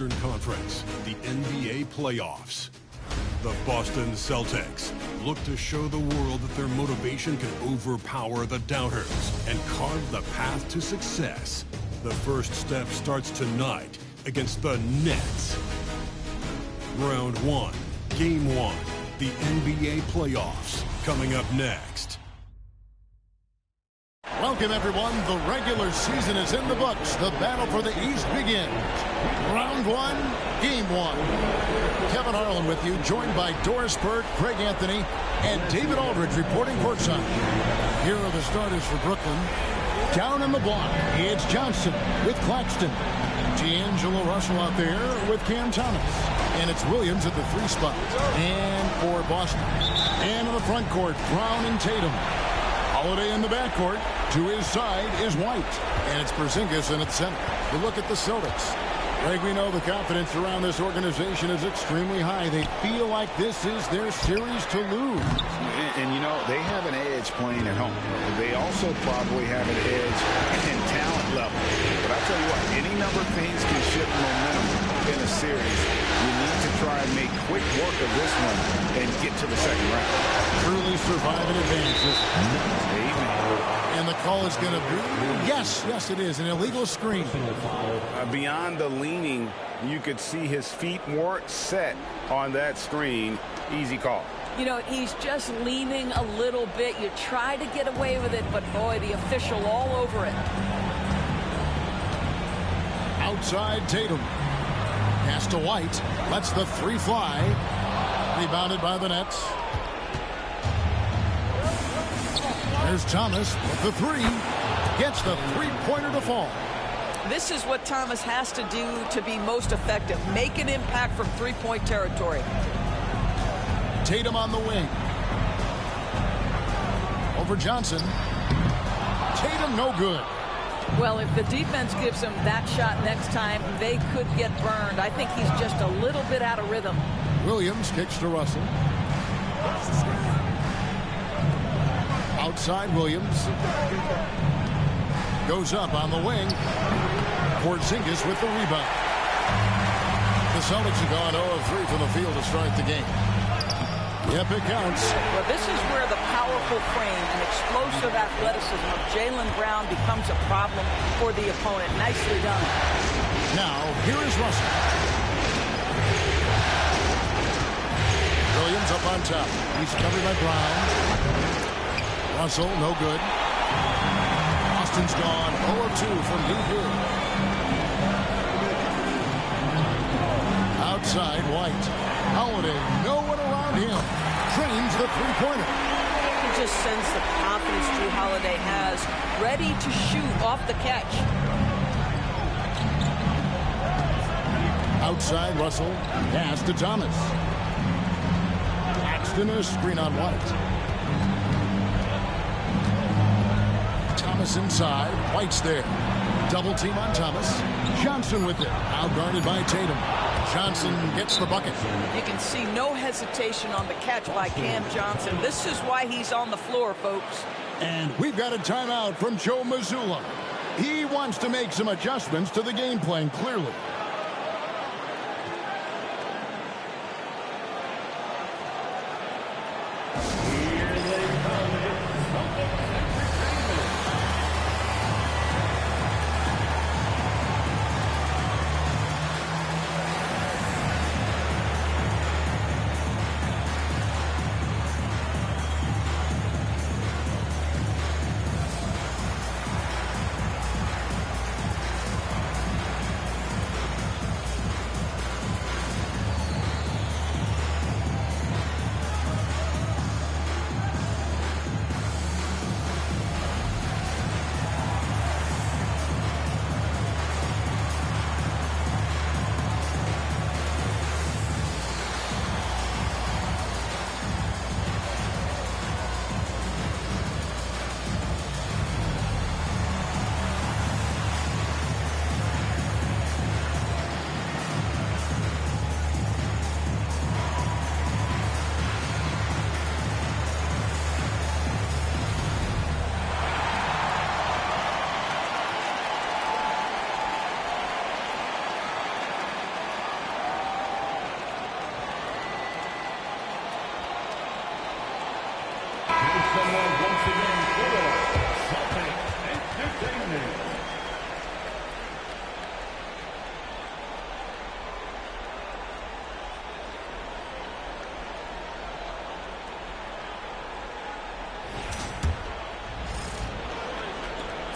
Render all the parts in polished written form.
Western Conference, the NBA playoffs. The Boston Celtics look to show the world that their motivation can overpower the doubters and carve the path to success. The first step starts tonight against the Nets. Round 1, Game 1, the NBA playoffs, coming up next. Welcome, everyone. The regular season is in the books. The battle for the East begins. Round 1, Game 1. Kevin Harlan with you, joined by Doris Burke, Craig Anthony, and David Aldridge reporting courtside. Here are the starters for Brooklyn. Down in the block, it's Johnson with Claxton. D'Angelo Russell out there with Cam Thomas. And it's Williams at the 3 spot. And for Boston. And in the front court, Brown and Tatum. Holiday in the backcourt. To his side is White. And it's Porzingis in at center. You look at the Celtics. Greg, we know the confidence around this organization is extremely high. They feel like this is their series to lose. And you know, they have an edge playing at home. They also probably have an edge in talent level. But I'll tell you what, any number of things can shift momentum in a series. You need to try and make quick work of this one and get to the second round. Truly survive and advances. And the call is going to be, yes, it is, an illegal screen. Beyond the leaning, you could see his feet weren't set on that screen. Easy call. You know, he's just leaning a little bit. You try to get away with it, but boy, the official all over it. Outside Tatum. Pass to White. Lets the 3 fly. Rebounded by the Nets. There's Thomas with the 3. Gets the 3-pointer to fall. This is what Thomas has to do to be most effective. Make an impact from 3-point territory. Tatum on the wing. Over Johnson. Tatum no good. Well, if the defense gives him that shot next time, they could get burned. I think he's just a little bit out of rhythm. Williams kicks to Russell. Outside Williams. Goes up on the wing. Porzingis with the rebound. The Celtics have gone 0 of 3 from the field to start the game. Yep, it counts. Well, this is where the powerful frame and explosive athleticism of Jaylen Brown becomes a problem for the opponent. Nicely done. Now, here is Russell. Williams up on top. He's covered by Brown. Russell, no good. Austin's gone 0 of 2 from deep here. Outside, White. Holiday, no one around him. Trains the 3-pointer. He just sends the confidence Drew Holiday has, ready to shoot off the catch. Outside, Russell. Pass to Thomas. Axton, a screen on White. Thomas inside. White's there. Double team on Thomas. Johnson with it. Outguarded by Tatum. Johnson gets the bucket. You can see no hesitation on the catch by Cam Johnson. This is why he's on the floor, folks. And we've got a timeout from Joe Mazzulla. He wants to make some adjustments to the game plan, clearly.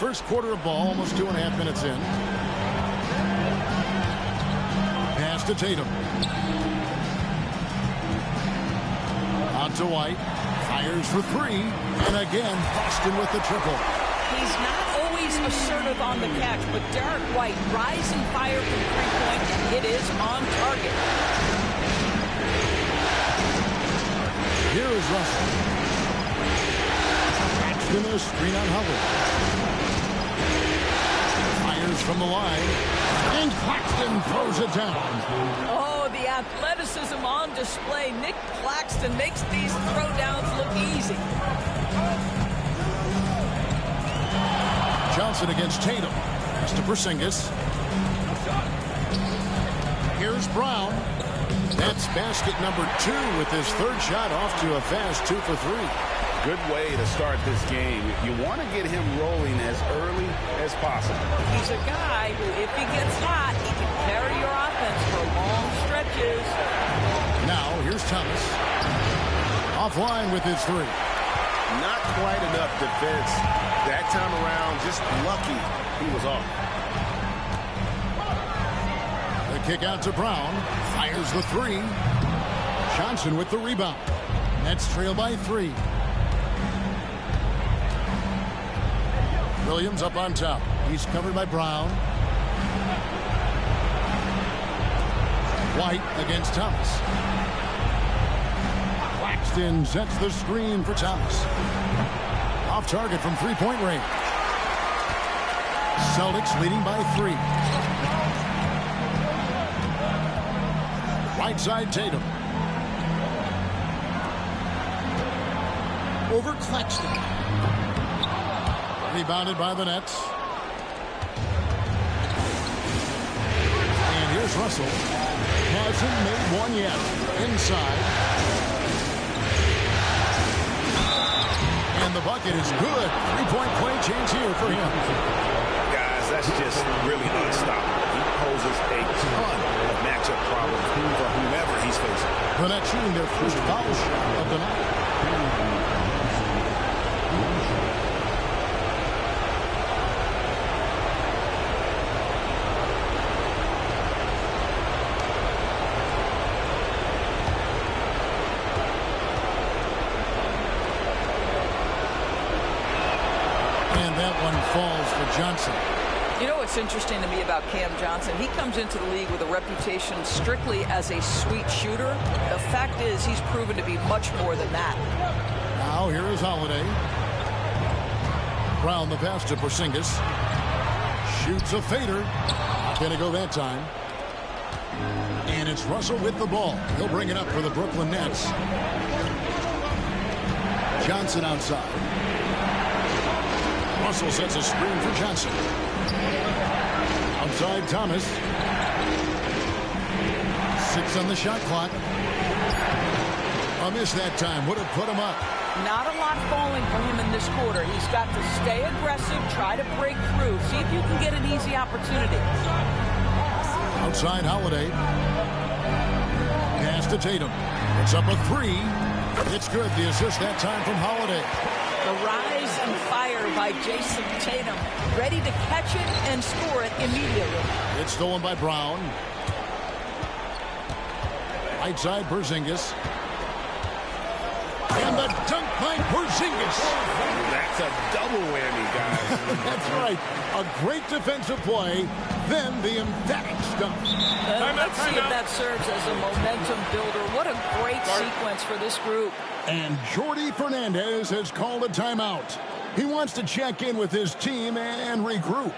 first quarter of ball, almost 2.5 minutes in. Pass to Tatum. Out to White. Fires for three. And again, Boston with the triple. He's not always assertive on the catch, but Derek White, rise and fire from three-point, and it is on target. Here is Russell. Paxton a screen on Howard. Fires from the line. And Claxton throws it down. Oh, the athleticism on display. Nick Claxton makes these throwdowns look easy. Johnson against Tatum. Pass to Porzingis. Here's Brown. That's basket number 2 with his third shot off to a fast 2 for 3. Good way to start this game. You want to get him rolling as early as possible. He's a guy who, if he gets hot, he can carry your offense for long stretches. Now, here's Thomas. Offline with his 3. Not quite enough defense that time around. Just lucky he was off. The kick out to Brown. Fires the 3. Johnson with the rebound. Nets trail by 3. Williams up on top. He's covered by Brown. White against Thomas. Claxton sets the screen for Thomas. Off target from three-point range. Celtics leading by 3. Right side Tatum. Over Claxton. Rebounded by the Nets. And here's Russell. Hasn't made one yet. Inside. And the bucket is good. Three-point play chance here for him. Guys, that's just really unstoppable. He poses a ton of matchup problems for whomever he's facing. The Nets shooting their first foul shot of the night. Falls for Johnson. You know what's interesting to me about Cam Johnson? He comes into the league with a reputation strictly as a sweet shooter. The fact is he's proven to be much more than that. Now here is Holiday. Brown the pass to Porzingis. Shoots a fader. Not going to go that time. And it's Russell with the ball. He'll bring it up for the Brooklyn Nets. Johnson outside. Russell sets a screen for Johnson. Outside Thomas. 6 on the shot clock. A miss that time would have put him up. Not a lot falling for him in this quarter. He's got to stay aggressive, try to break through, see if you can get an easy opportunity. Outside Holiday. Pass to Tatum. It's up a 3. It's good. The assist that time from Holiday. The rise and fire by Jason Tatum. Ready to catch it and score it immediately. It's stolen by Brown. Right side Porzingis. And the dunk by Porzingis. That's a double whammy, guys. That's right. A great defensive play. Then the emphatic stuff. Let's see if that serves as a momentum builder. What a great sequence for this group. And Jordi Fernandez has called a timeout. He wants to check in with his team and regroup.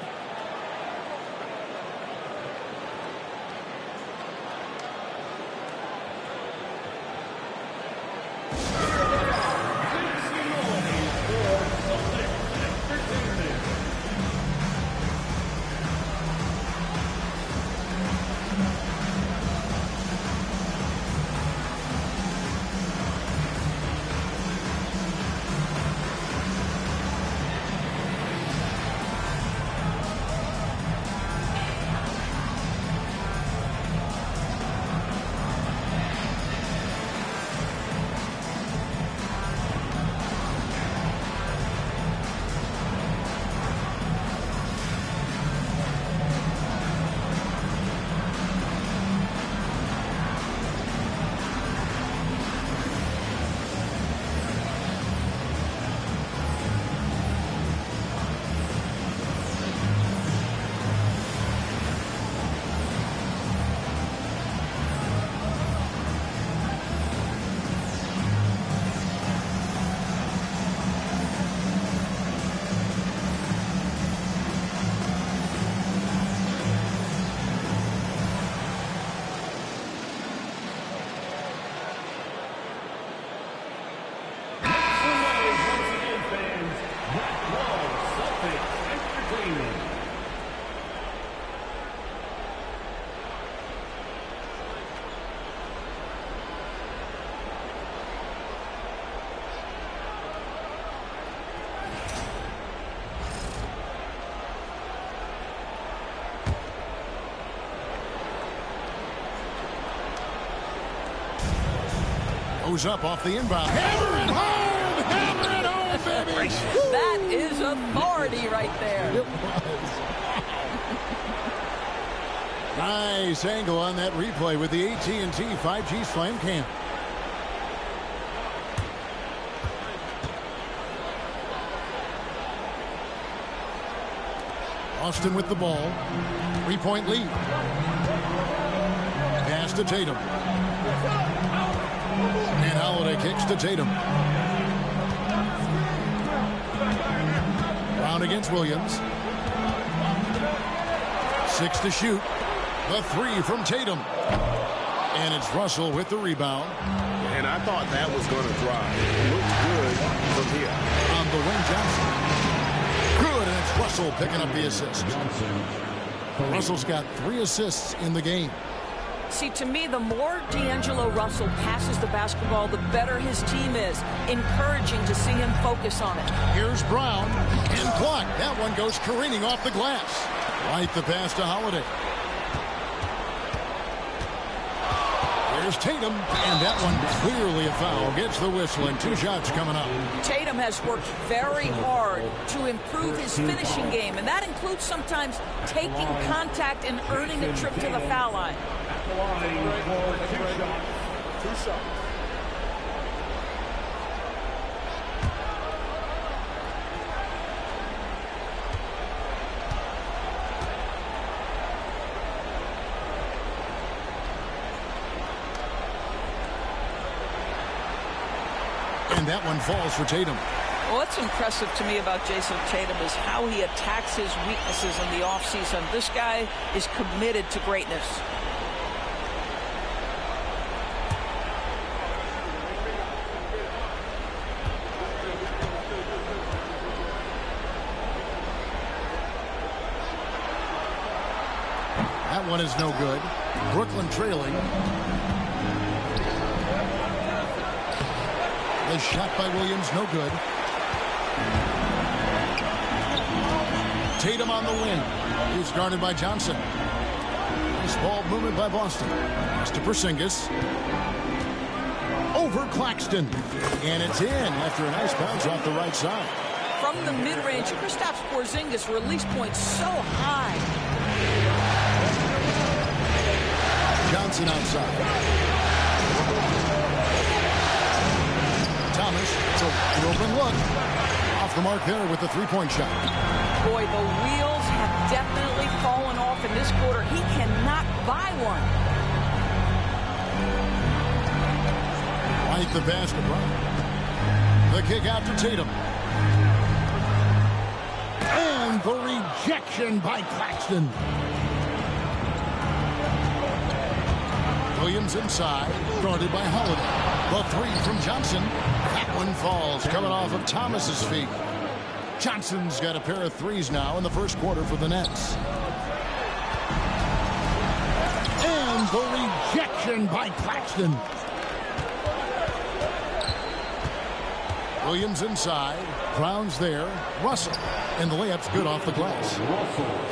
goes up off the inbound. Hammer it home! Hammer it home, baby! That is authority right there. It was. Nice angle on that replay with the AT&T 5G Slam Cam. Austin with the ball. 3-point lead. Pass to Tatum. And Holiday kicks to Tatum. Brown against Williams. 6 to shoot. The 3 from Tatum. And it's Russell with the rebound. And I thought that was going to drive. It looked good from here. On the wing, Johnson. Good, and it's Russell picking up the assist. Russell's got 3 assists in the game. See, to me, the more D'Angelo Russell passes the basketball, the better his team is. Encouraging to see him focus on it. Here's Brown, and blocked. That one goes careening off the glass. Right the pass to Holiday. Here's Tatum, and that one clearly a foul. Gets the whistle, and 2 shots coming up. Tatum has worked very hard to improve his finishing game, and that includes sometimes taking contact and earning a trip to the foul line. Two shots. And that one falls for Tatum. Well, what's impressive to me about Jason Tatum is how he attacks his weaknesses in the offseason. This guy is committed to greatness. That one is no good. Brooklyn trailing. The shot by Williams, no good. Tatum on the wing. He's guarded by Johnson. Nice ball movement by Boston. Pass to Porzingis. Over Claxton. And it's in after a nice bounce off the right side. From the mid-range, Kristaps Porzingis release point so high. Johnson outside. Thomas, it's an open look. Off the mark there with the three-point shot. Boy, the wheels have definitely fallen off in this quarter. He cannot buy one. Right the basket, Brown. The kick out to Tatum. And the rejection by Claxton. Williams inside, guarded by Holiday. The three from Johnson. That one falls, coming off of Thomas's feet. Johnson's got a pair of threes now in the first quarter for the Nets. And the rejection by Claxton. Williams inside. Brown's there. Russell. And the layup's good off the glass.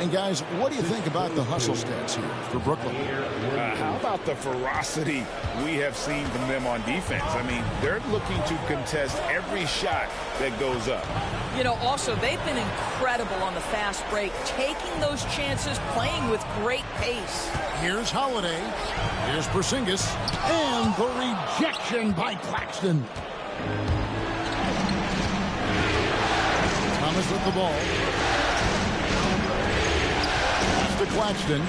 And guys, what do you think about the hustle stats here for Brooklyn? How about the ferocity we have seen from them on defense? I mean, they're looking to contest every shot that goes up. You know, also, they've been incredible on the fast break, taking those chances, playing with great pace. Here's Holiday. Here's Porzingis. And the rejection by Claxton. Thomas with the ball. Pass to Claxton.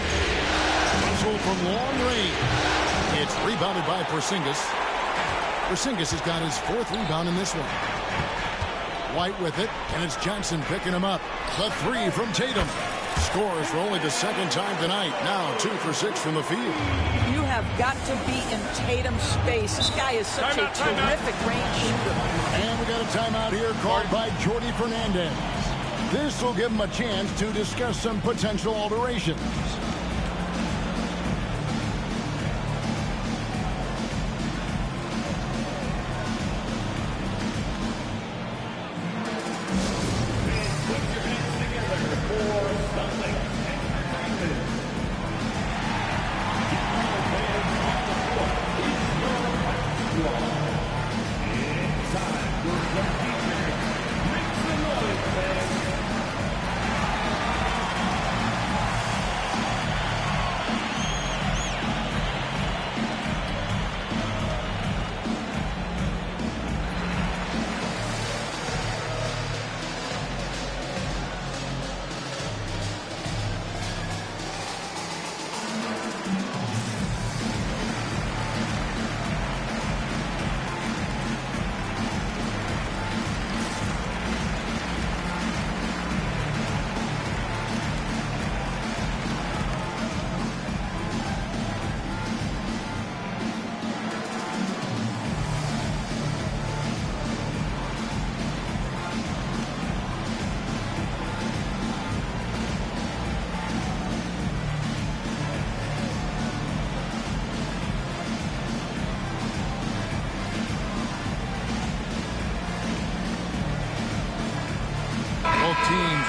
Russell from long range. It's rebounded by Porzingis. Porzingis has got his fourth rebound in this one. White with it, and it's Johnson picking him up. The three from Tatum. Scores for only the second time tonight. Now 2 for 6 from the field. You have got to be in Tatum's space. This guy is such a terrific range shooter. And we got a timeout here called by Jordi Fernandez. This will give him a chance to discuss some potential alterations.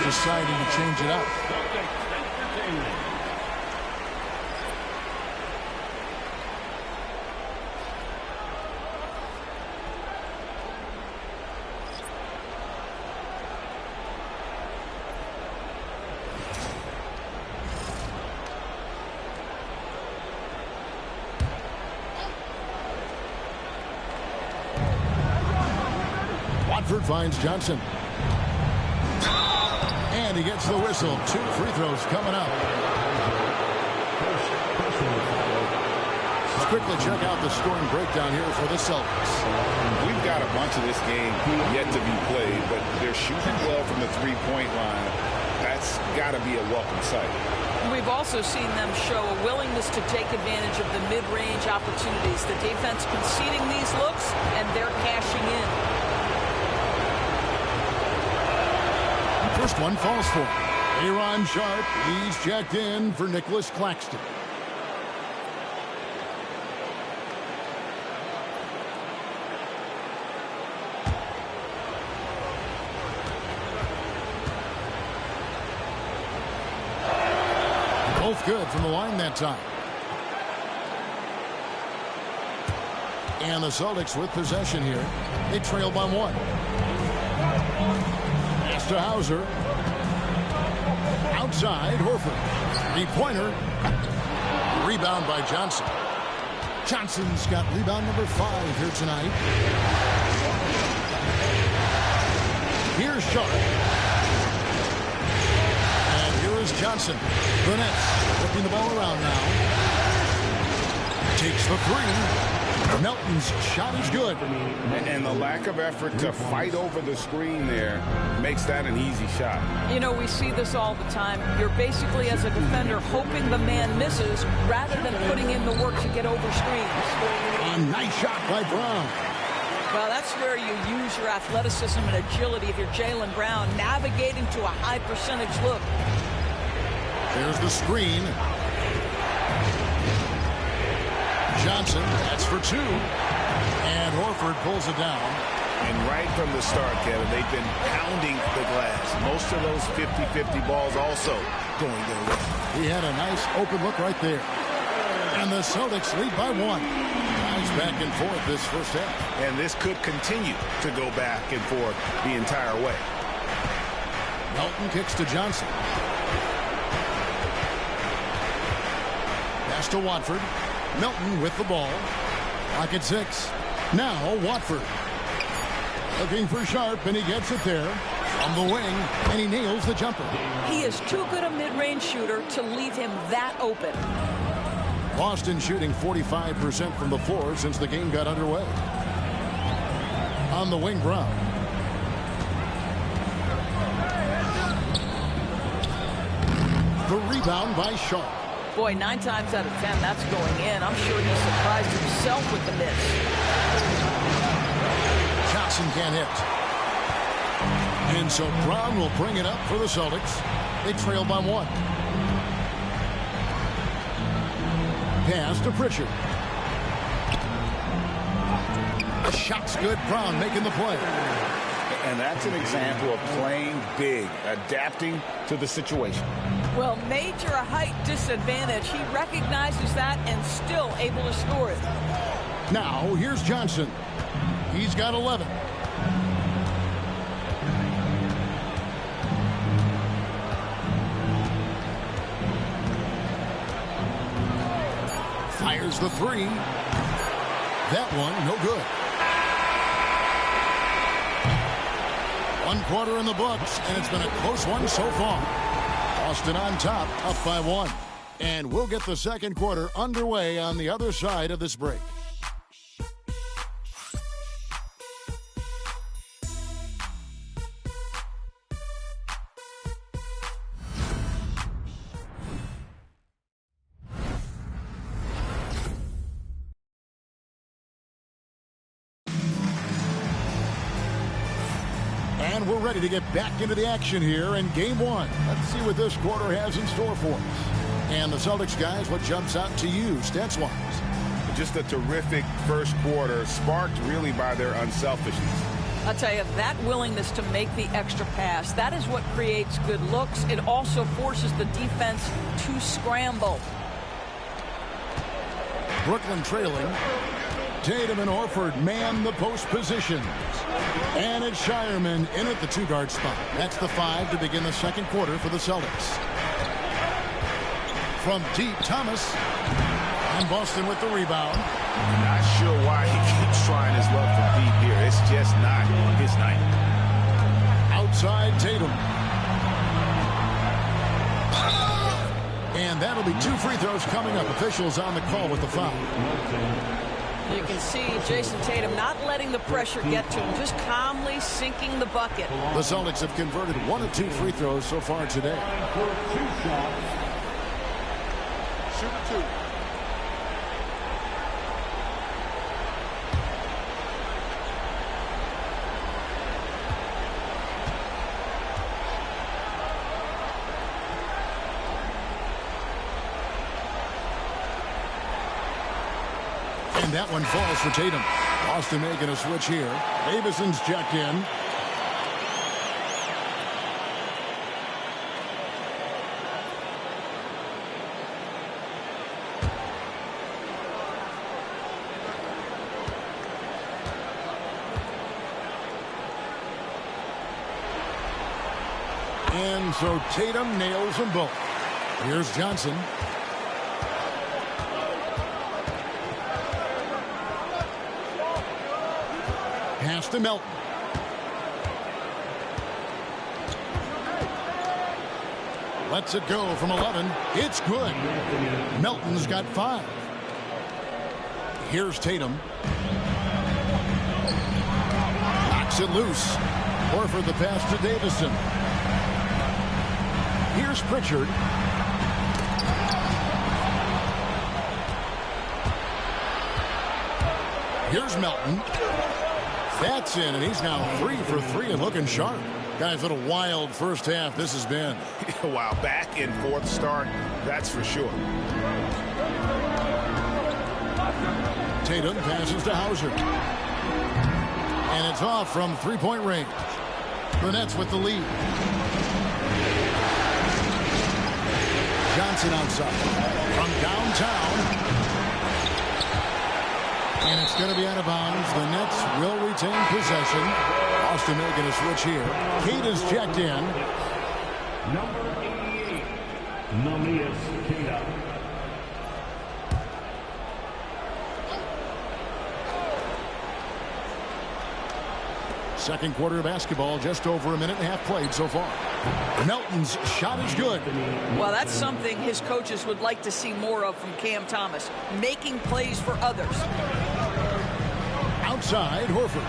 deciding to change it up. Watford finds Johnson. And he gets the whistle. 2 free throws coming up. Let's quickly check out the scoring breakdown here for the Celtics. We've got a bunch of this game yet to be played, but they're shooting well from the three-point line. That's got to be a welcome sight. We've also seen them show a willingness to take advantage of the mid-range opportunities. The defense conceding these looks, and they're cashing in. First one falls for Aaron Sharp. He's checked in for Nicholas Claxton. Both good from the line that time. And the Celtics with possession here. They trail by 1. To Hauser. Outside, Horford. 3-pointer. Rebound by Johnson. Johnson's got rebound number 5 here tonight. Here's Sharp. And here is Johnson. The Nets flipping the ball around now. Takes the 3. Melton's shot is good. And the lack of effort to fight over the screen there makes that an easy shot. You know, we see this all the time. You're basically, as a defender, hoping the man misses rather than putting in the work to get over screens. A nice shot by Brown. Well, that's where you use your athleticism and agility if you're Jaylen Brown, navigating to a high percentage look. There's the screen. Johnson, that's for 2. And Horford pulls it down. And right from the start, Kevin, they've been pounding the glass. Most of those 50-50 balls also going their way. He had a nice open look right there. And the Celtics lead by 1. Nice back and forth this first half. And this could continue to go back and forth the entire way. Melton kicks to Johnson. Pass to Watford. Melton with the ball. Lock at 6. Now Watford. Looking for Sharp, and he gets it there. On the wing, and he nails the jumper. He is too good a mid-range shooter to leave him that open. Boston shooting 45% from the floor since the game got underway. On the wing, Brown. The rebound by Sharp. Boy, 9 times out of 10, that's going in. I'm sure he's surprised himself with the miss. Johnson can't hit. And so Brown will bring it up for the Celtics. They trail by 1. Pass to Pritchard. The shot's good. Brown making the play. And that's an example of playing big, adapting to the situation. Well, major height disadvantage. He recognizes that and still able to score it. Now, here's Johnson. He's got 11. Fires the 3. That one, no good. 1 quarter in the books, and it's been a close one so far. Boston on top, up by 1. And we'll get the second quarter underway on the other side of this break. And we're ready to get back into the action here in Game 1. Let's see what this quarter has in store for us. And the Celtics, guys, what jumps out to you, stats-wise? Just a terrific first quarter, sparked really by their unselfishness. I'll tell you, that willingness to make the extra pass, that is what creates good looks. It also forces the defense to scramble. Brooklyn trailing. Tatum and Horford man the post positions. And it's Shireman in at the 2-guard spot. That's the 5 to begin the second quarter for the Celtics. From deep, Thomas. And Boston with the rebound. Not sure why he keeps trying his luck from deep here. It's just not his night. Outside Tatum. And that'll be 2 free throws coming up. Officials on the call with the foul. You can see Jason Tatum not letting the pressure get to him, just calmly sinking the bucket. The Celtics have converted 1 of 2 free throws so far today. Shoot 2. And that one falls for Tatum. Boston making a switch here. Davison's checked in. And so Tatum nails them both. Here's Johnson. Pass to Melton. Lets it go from 11. It's good. Melton's got 5. Here's Tatum. Knocks it loose. Horford the pass to Davison. Here's Pritchard. Here's Melton. That's in, and he's now 3 for 3 and looking sharp. Guys, what a wild first half this has been. Wow, back in fourth start, that's for sure. Tatum passes to Hauser. And it's off from 3-point range. The Nets with the lead. Johnson outside. From downtown. And it's going to be out of bounds. The Nets will retain possession. Boston making a switch here. Kate is checked in. Number 88, Namias Queta. Second quarter of basketball, just over a minute and a half played so far. Melton's shot is good. Well, that's something his coaches would like to see more of from Cam Thomas, making plays for others. Outside, Horford.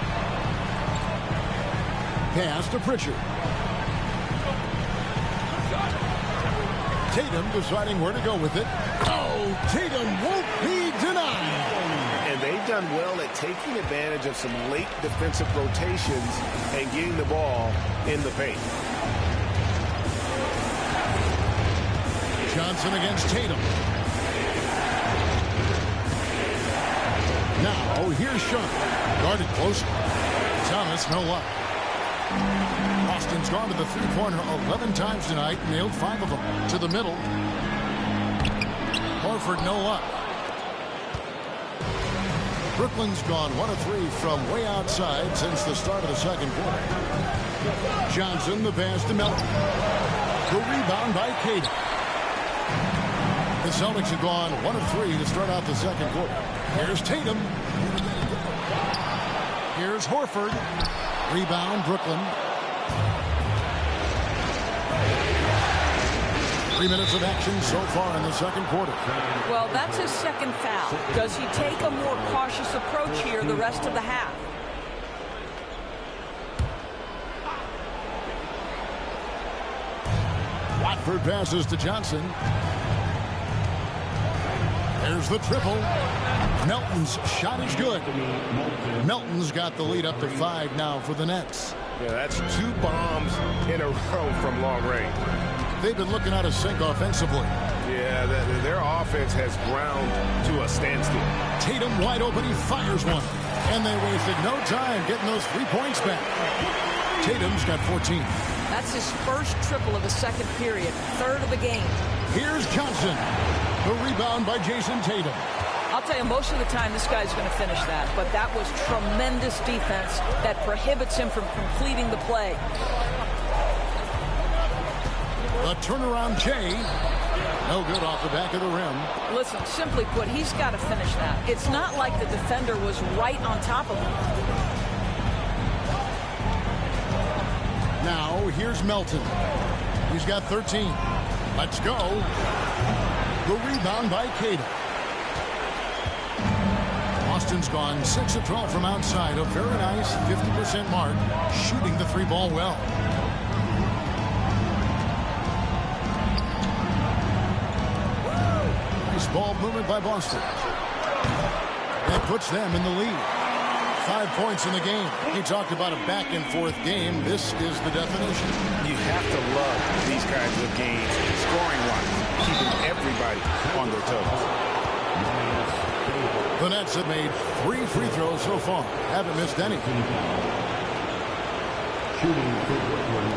Pass to Pritchard. Tatum deciding where to go with it. Oh, Tatum won't be denied. And they've done well at taking advantage of some late defensive rotations and getting the ball in the paint. Johnson against Tatum. Now, here's Sharp. Guarded close. Thomas, no luck. Boston's gone to the three-pointer 11 times tonight, nailed 5 of them. To the middle. Horford, no luck. Brooklyn's gone 1 of 3 from way outside since the start of the second quarter. Johnson, the pass to Melton. The rebound by Cade. The Celtics have gone 1 of 3 to start out the second quarter. Here's Tatum. Here's Horford. Rebound, Brooklyn. 3 minutes of action so far in the second quarter. Well, that's his second foul. Does he take a more cautious approach here the rest of the half? Watford passes to Johnson. There's the triple. Melton's shot is good. Melton's got the lead up to 5 now for the Nets. Yeah, that's 2 bombs in a row from long range. They've been looking out of sync offensively. Yeah, their offense has ground to a standstill. Tatum wide open. He fires one. And they wasted no time getting those 3 points back. Tatum's got 14. That's his first triple of the second period, third of the game. Here's Johnson. The rebound by Jason Tatum. I'll tell you, most of the time this guy's going to finish that, but that was tremendous defense that prohibits him from completing the play. A turnaround Jay. No good off the back of the rim. Listen, simply put, he's got to finish that. It's not like the defender was right on top of him. Now, here's Melton. He's got 13. Let's go. The rebound by Cato. Boston's gone 6 of 12 from outside. A very nice 50% mark, shooting the 3-ball well. Nice ball movement by Boston. That puts them in the lead. 5 points in the game. He talked about a back-and-forth game. This is the definition. You have to love these kinds of games, scoring-wise, keeping everybody on their toes. The Nets have made 3 free throws so far. Haven't missed any. Shooting for Brooklyn,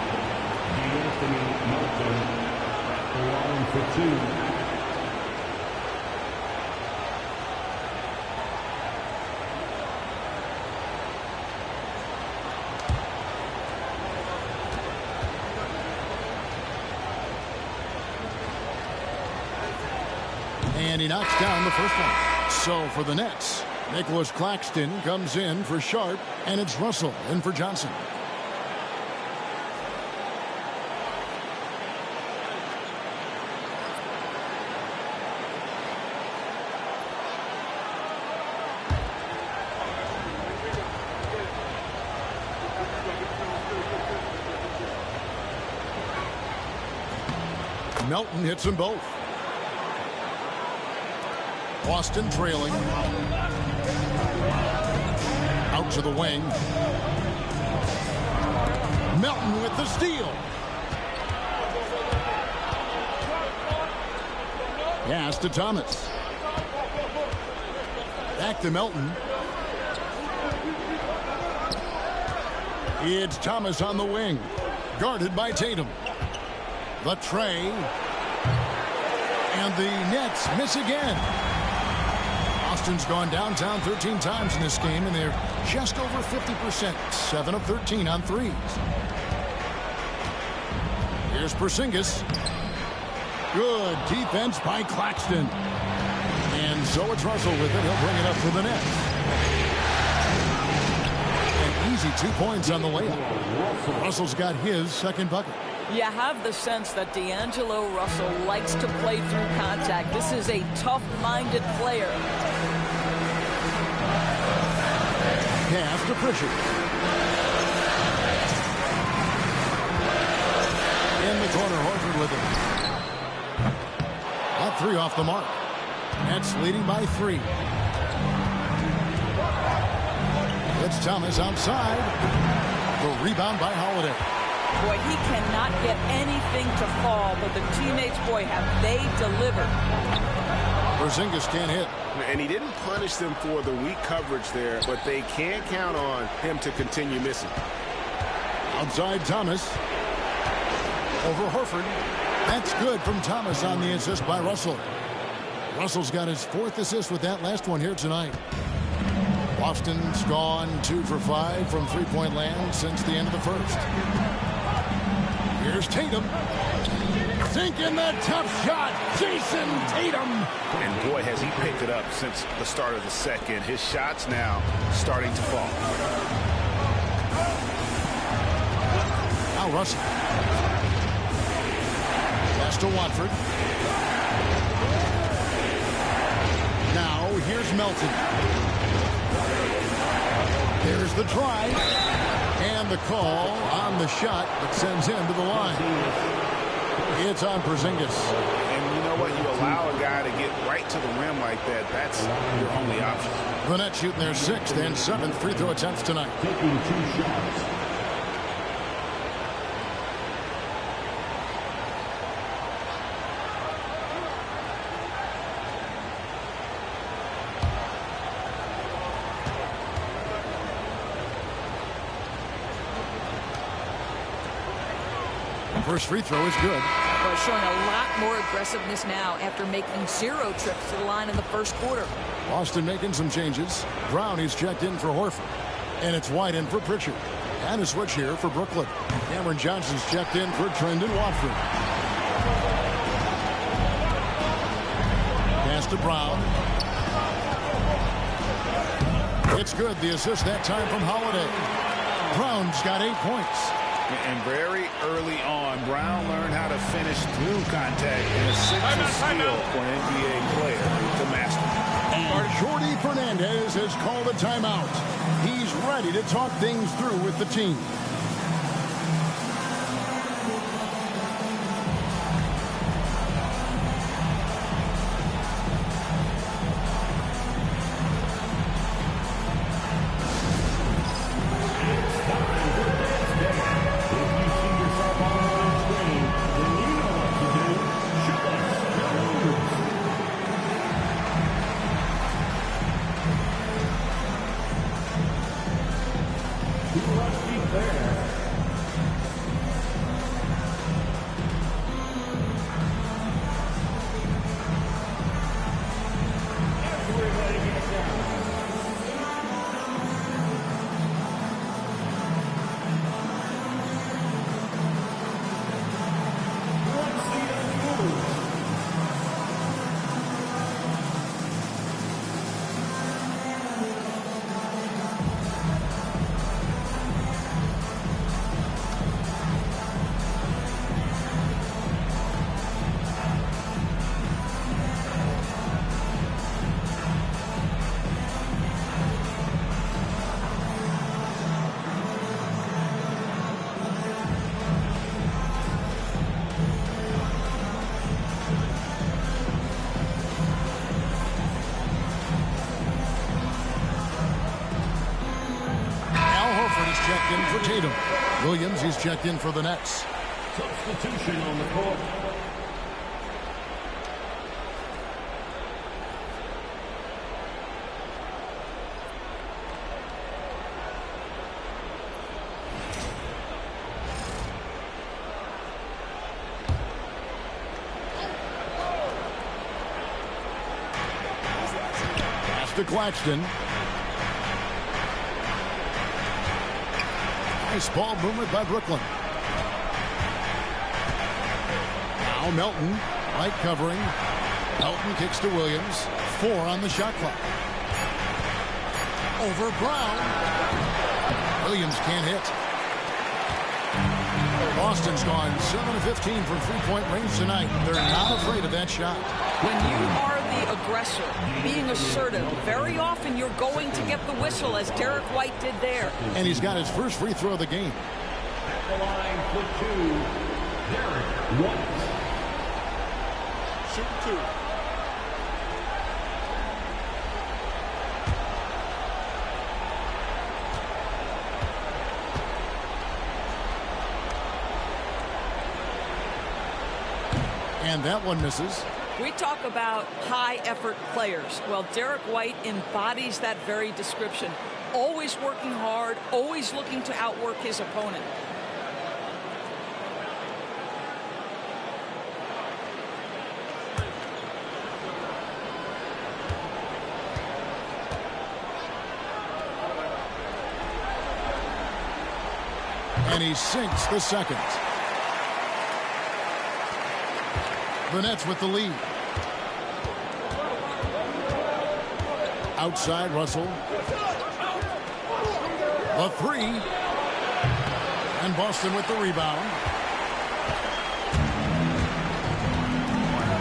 D'Anthony Melton, along for 2. And he knocks down the first one. So for the Nets, Nicholas Claxton comes in for Sharp, and it's Russell in for Johnson. Melton hits them both. Boston trailing. Out to the wing. Melton with the steal. Pass to Thomas. Back to Melton. It's Thomas on the wing. Guarded by Tatum. The tray. And the Nets miss again. Boston's gone downtown 13 times in this game, and they're just over 50%. 7 of 13 on threes. Here's Porzingis. Good defense by Claxton. And so it's Russell with it. He'll bring it up for the Nets. An easy 2 points on the layup. Russell's got his second bucket. You have the sense that D'Angelo Russell likes to play through contact. This is a tough-minded player. Pass to Pritchard. In the corner, Horford with it. That 3 off the mark. Nets leading by 3. It's Thomas outside. The rebound by Holiday. Boy, he cannot get anything to fall, but the teammates, boy, have they delivered. Porzingis can't hit. And he didn't punish them for the weak coverage there, but they can't count on him to continue missing. Outside Thomas. Over Horford. That's good from Thomas on the assist by Russell. Russell's got his 4th assist with that last one here tonight. Boston's gone 2 for 5 from three-point land since the end of the first. Here's Tatum. Sinking the tough shot. Jason Tatum. And boy, has he picked it up since the start of the second. His shot's now starting to fall. Now Russell. Pass to Watford. Now here's Melton. There's the drive. And the call on the shot that sends him to the line. It's on Porzingis. And you know what? You allow a guy to get right to the rim like that. That's your only option. The Nets shooting their 6th and 7th free throw attempts tonight. Taking 2 shots. First free throw is good. But showing a lot more aggressiveness now after making 0 trips to the line in the first quarter. Boston making some changes. Brown is checked in for Horford. And it's White in for Pritchard. And a switch here for Brooklyn. Cameron Johnson's checked in for Trendon Watford. Pass to Brown. It's good. The assist that time from Holiday. Brown's got 8 points. And very early on, Brown learned how to finish through contact, an essential skill for an NBA player to master. And Jordi Fernandez has called a timeout. He's ready to talk things through with the team. Checked in for Tatum. Williams, he's checked in for the Nets. Substitution on the court. Pass to Claxton. Nice ball movement by Brooklyn. Now Melton, light covering. Melton kicks to Williams. 4 on the shot clock. Over Brown. Williams can't hit. Boston's gone 7 of 15 from three-point range tonight. They're not afraid of that shot. When you are the aggressor, being assertive, very often you're going to get the whistle, as Derek White did there. And he's got his first free throw of the game. At the line for 2, Derek White. Shoot 2. And that one misses. We talk about high-effort players. Well, Derek White embodies that very description. Always working hard, always looking to outwork his opponent. And he sinks the second. The Nets with the lead. Outside, Russell. The 3. And Boston with the rebound.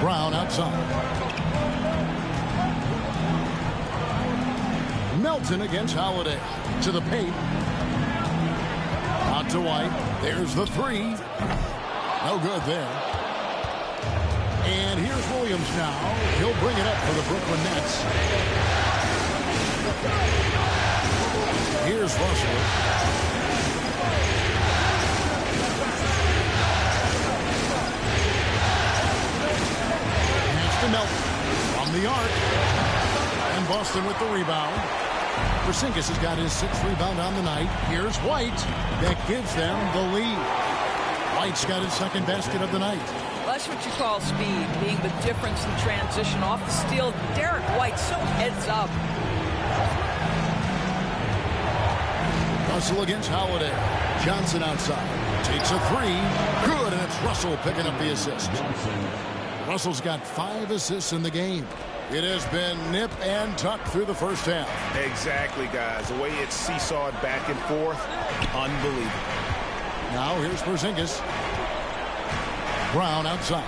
Brown outside. Melton against Holiday. To the paint. Out to White. There's the 3. No good there. And here's Williams now. He'll bring it up for the Brooklyn Nets. Here's Russell. Pass to Melton. From the arc. And Boston with the rebound. Porzingis has got his 6th rebound on the night. Here's White. That gives them the lead. White's got his second basket of the night. That's what you call speed, being the difference in transition. Off the steal, Derek White so heads up. Russell against Holiday. Johnson outside. Takes a three. Good, and it's Russell picking up the assist. Russell's got 5 assists in the game. It has been nip and tuck through the first half. Exactly, guys. The way it's seesawed back and forth, unbelievable. Now here's Porzingis. Brown outside.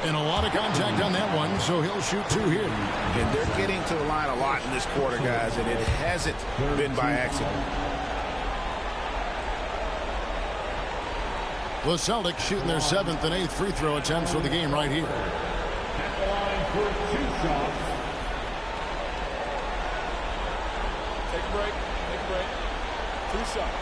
And a lot of contact on that one, so he'll shoot 2 here. And they're getting to the line a lot in this quarter, guys, and it hasn't been by accident. The Celtics shooting their 7th and 8th free throw attempts for the game right here. At the line for 2 shots. Take a break. Take a break. 2 shots.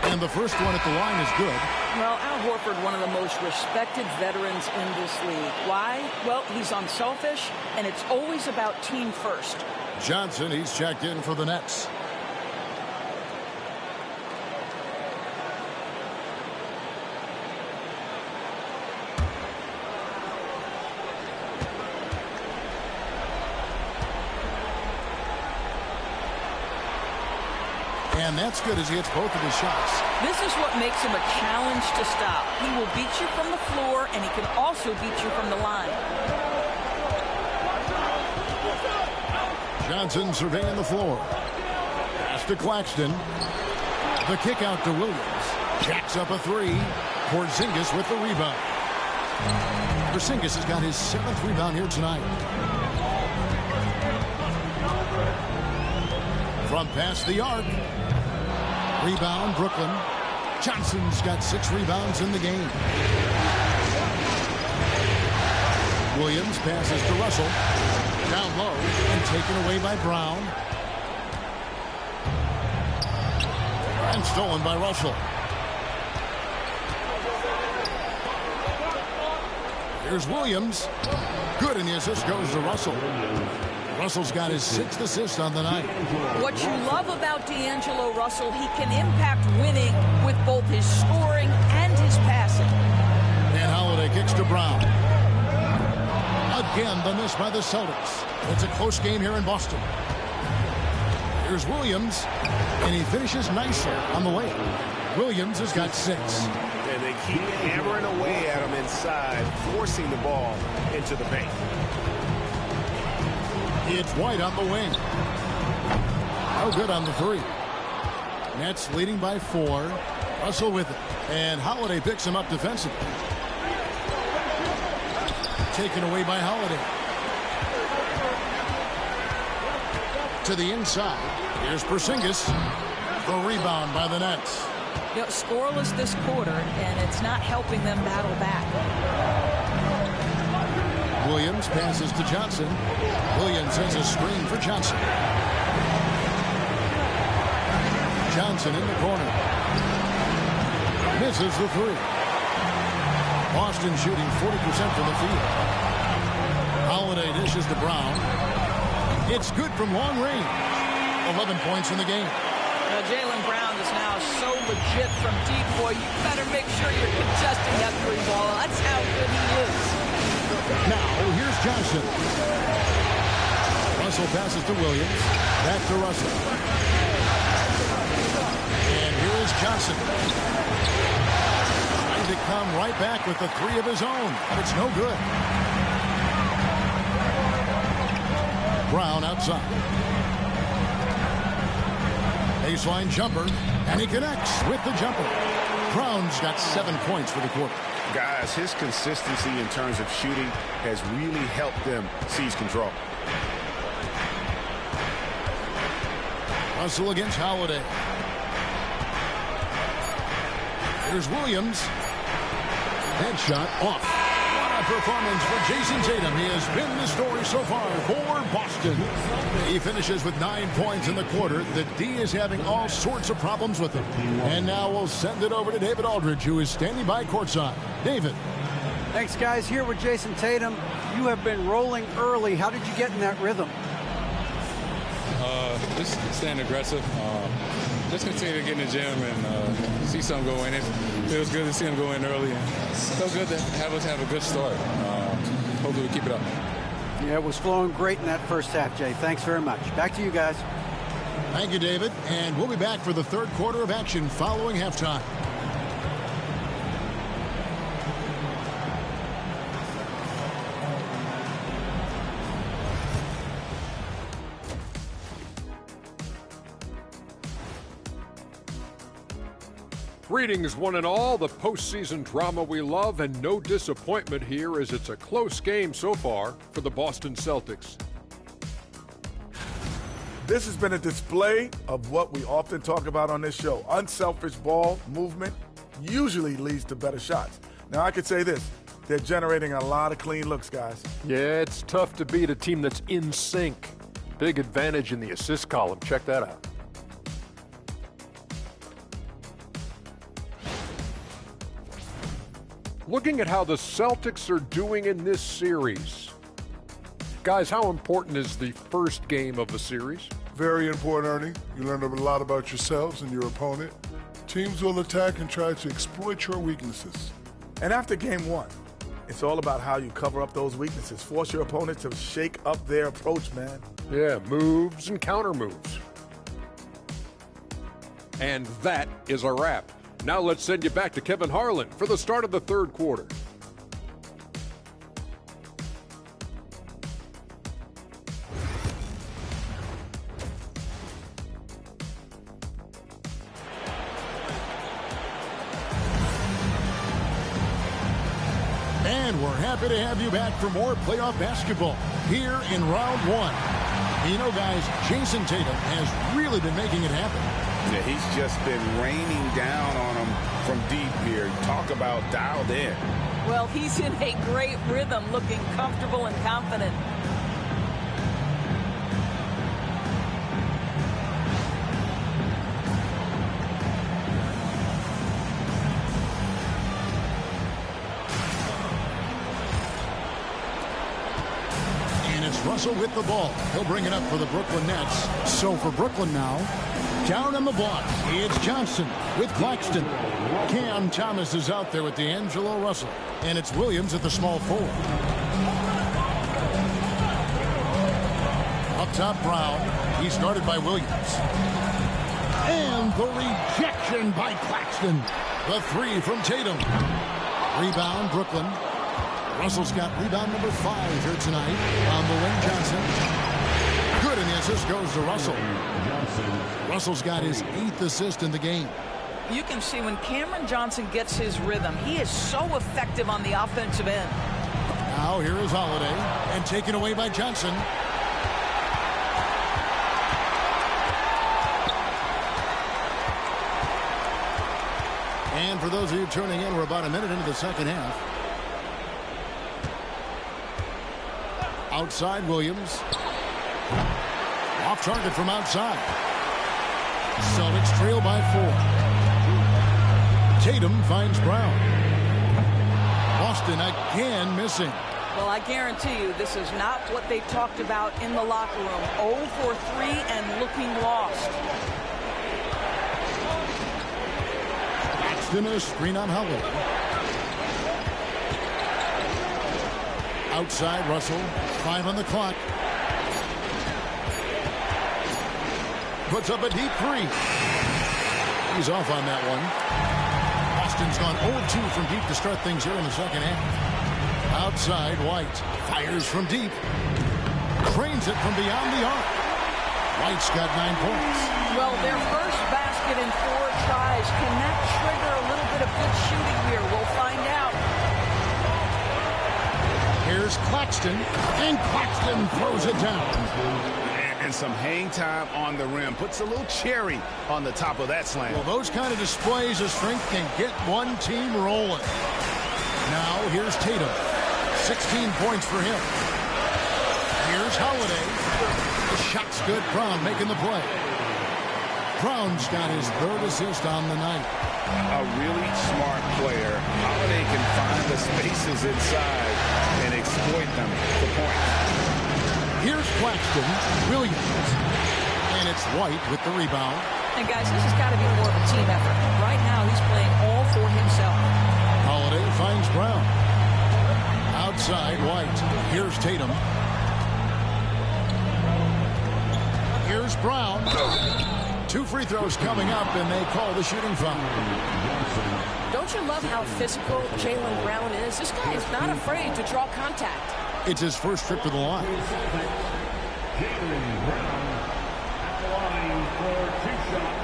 And the first one at the line is good. Well, Al Horford, one of the most respected veterans in this league. Why? Well, he's unselfish, and it's always about team first. Johnson, he's checked in for the Nets. And that's good as he hits both of his shots. This is what makes him a challenge to stop. He will beat you from the floor, and he can also beat you from the line. Johnson surveying the floor. Pass to Claxton. The kick out to Williams. Jacks up a 3. Porzingis with the rebound. Porzingis has got his 7th rebound here tonight. From past the arc. Rebound, Brooklyn. Johnson's got 6 rebounds in the game. Williams passes to Russell. Down low and taken away by Brown. And stolen by Russell. Here's Williams. Good, and the assist goes to Russell. Russell's got his 6th assist on the night. What you love about D'Angelo Russell, he can impact winning with both his scoring and his passing. And Holiday kicks to Brown. Again, the miss by the Celtics. It's a close game here in Boston. Here's Williams, and he finishes nicely on the way. Williams has got 6. And they keep hammering away at him inside, forcing the ball into the paint. It's White on the wing. No good on the 3. Nets leading by 4. Russell with it. And Holiday picks him up defensively. Taken away by Holiday. To the inside. Here's Porzingis. The rebound by the Nets. You know, scoreless this quarter, and it's not helping them battle back. Williams passes to Johnson. Williams has a screen for Johnson. Johnson in the corner. Misses the 3. Boston shooting 40% from the field. Holiday dishes to Brown. It's good from long range. 11 points in the game. Jaylen Brown is now so legit from deep, boy. You better make sure you're contesting that 3-ball. That's how good he is. Now, here's Johnson. Russell passes to Williams. Back to Russell. And here is Johnson. Trying to come right back with the 3 of his own. But it's no good. Brown outside. Baseline jumper. And he connects with the jumper. Brown's got 7 points for the quarter. Guys, his consistency in terms of shooting has really helped them seize control. Russell against Holiday. Here's Williams. Headshot off. What a performance for Jason Tatum. He has been the story so far for Boston. He finishes with 9 points in the quarter. The D is having all sorts of problems with him. And now we'll send it over to David Aldridge, who is standing by courtside. David. Thanks, guys. Here with Jason Tatum. You have been rolling early. How did you get in that rhythm? Just staying aggressive. Just continue to get in the gym and see something go in. It feels good to see him go in early. And so good to have us have a good start. Hopefully we keep it up. Yeah, it was flowing great in that first half, Jay. Thanks very much. Back to you guys. Thank you, David. And we'll be back for the third quarter of action following halftime. Greetings, one and all. The postseason drama we love, and no disappointment here as it's a close game so far for the Boston Celtics. This has been a display of what we often talk about on this show. Unselfish ball movement usually leads to better shots. Now, I could say this. They're generating a lot of clean looks, guys. Yeah, it's tough to beat a team that's in sync. Big advantage in the assist column. Check that out. Looking at how the Celtics are doing in this series. Guys, how important is the first game of the series? Very important, Ernie. You learn a lot about yourselves and your opponent. Teams will attack and try to exploit your weaknesses. And after game one, it's all about how you cover up those weaknesses. Force your opponent to shake up their approach, man. Yeah, moves and counter moves. And that is a wrap. Now let's send you back to Kevin Harlan for the start of the third quarter. And we're happy to have you back for more playoff basketball here in round one. You know, guys, Jason Tatum has really been making it happen. Yeah, he's just been raining down on him from deep here. Talk about dialed in. Well, he's in a great rhythm, looking comfortable and confident. And it's Russell with the ball. He'll bring it up for the Brooklyn Nets. So for Brooklyn now, down on the block, it's Johnson with Claxton. Cam Thomas is out there with D'Angelo Russell. And it's Williams at the small forward. Up top, Brown. He's guarded by Williams. And the rejection by Claxton. The three from Tatum. Rebound, Brooklyn. Russell's got rebound number 5 here tonight on the wing. Johnson. Good, and the assist goes to Russell. Russell's got his 8th assist in the game. You can see when Cameron Johnson gets his rhythm, he is so effective on the offensive end. Now here is Holiday, and taken away by Johnson. And for those of you tuning in, we're about a minute into the second half. Outside Williams. Off target from outside. Celtics trail by 4. Tatum finds Brown. Boston again missing. Well, I guarantee you this is not what they talked about in the locker room. 0 for 3 and looking lost. Claxton a screen on Howard. Outside Russell. 5 on the clock. Puts up a deep 3. He's off on that one. Boston's gone 0-2 from deep to start things here in the second half. Outside, White fires from deep. Cranes it from beyond the arc. White's got 9 points. Well, their first basket in 4 tries. Can that trigger a little bit of good shooting here? We'll find out. Here's Claxton, and Claxton throws it down. And some hang time on the rim. Puts a little cherry on the top of that slam. Well, those kind of displays of strength can get one team rolling. Now, here's Tatum. 16 points for him. Here's Holiday. The shot's good. Brown making the play. Brown's got his third assist on the night. A really smart player. Holiday can find the spaces inside and exploit them for points. Here's Claxton. Williams. And it's White with the rebound. And guys, this has got to be more of a team effort. Right now, he's playing all for himself. Holiday finds Brown. Outside, White. Here's Tatum. Here's Brown. 2 free throws coming up, and they call the shooting foul. Don't you love how physical Jaylen Brown is? This guy is not afraid to draw contact. It's his first trip to the line. Jaylen Brown at the line for 2 shots.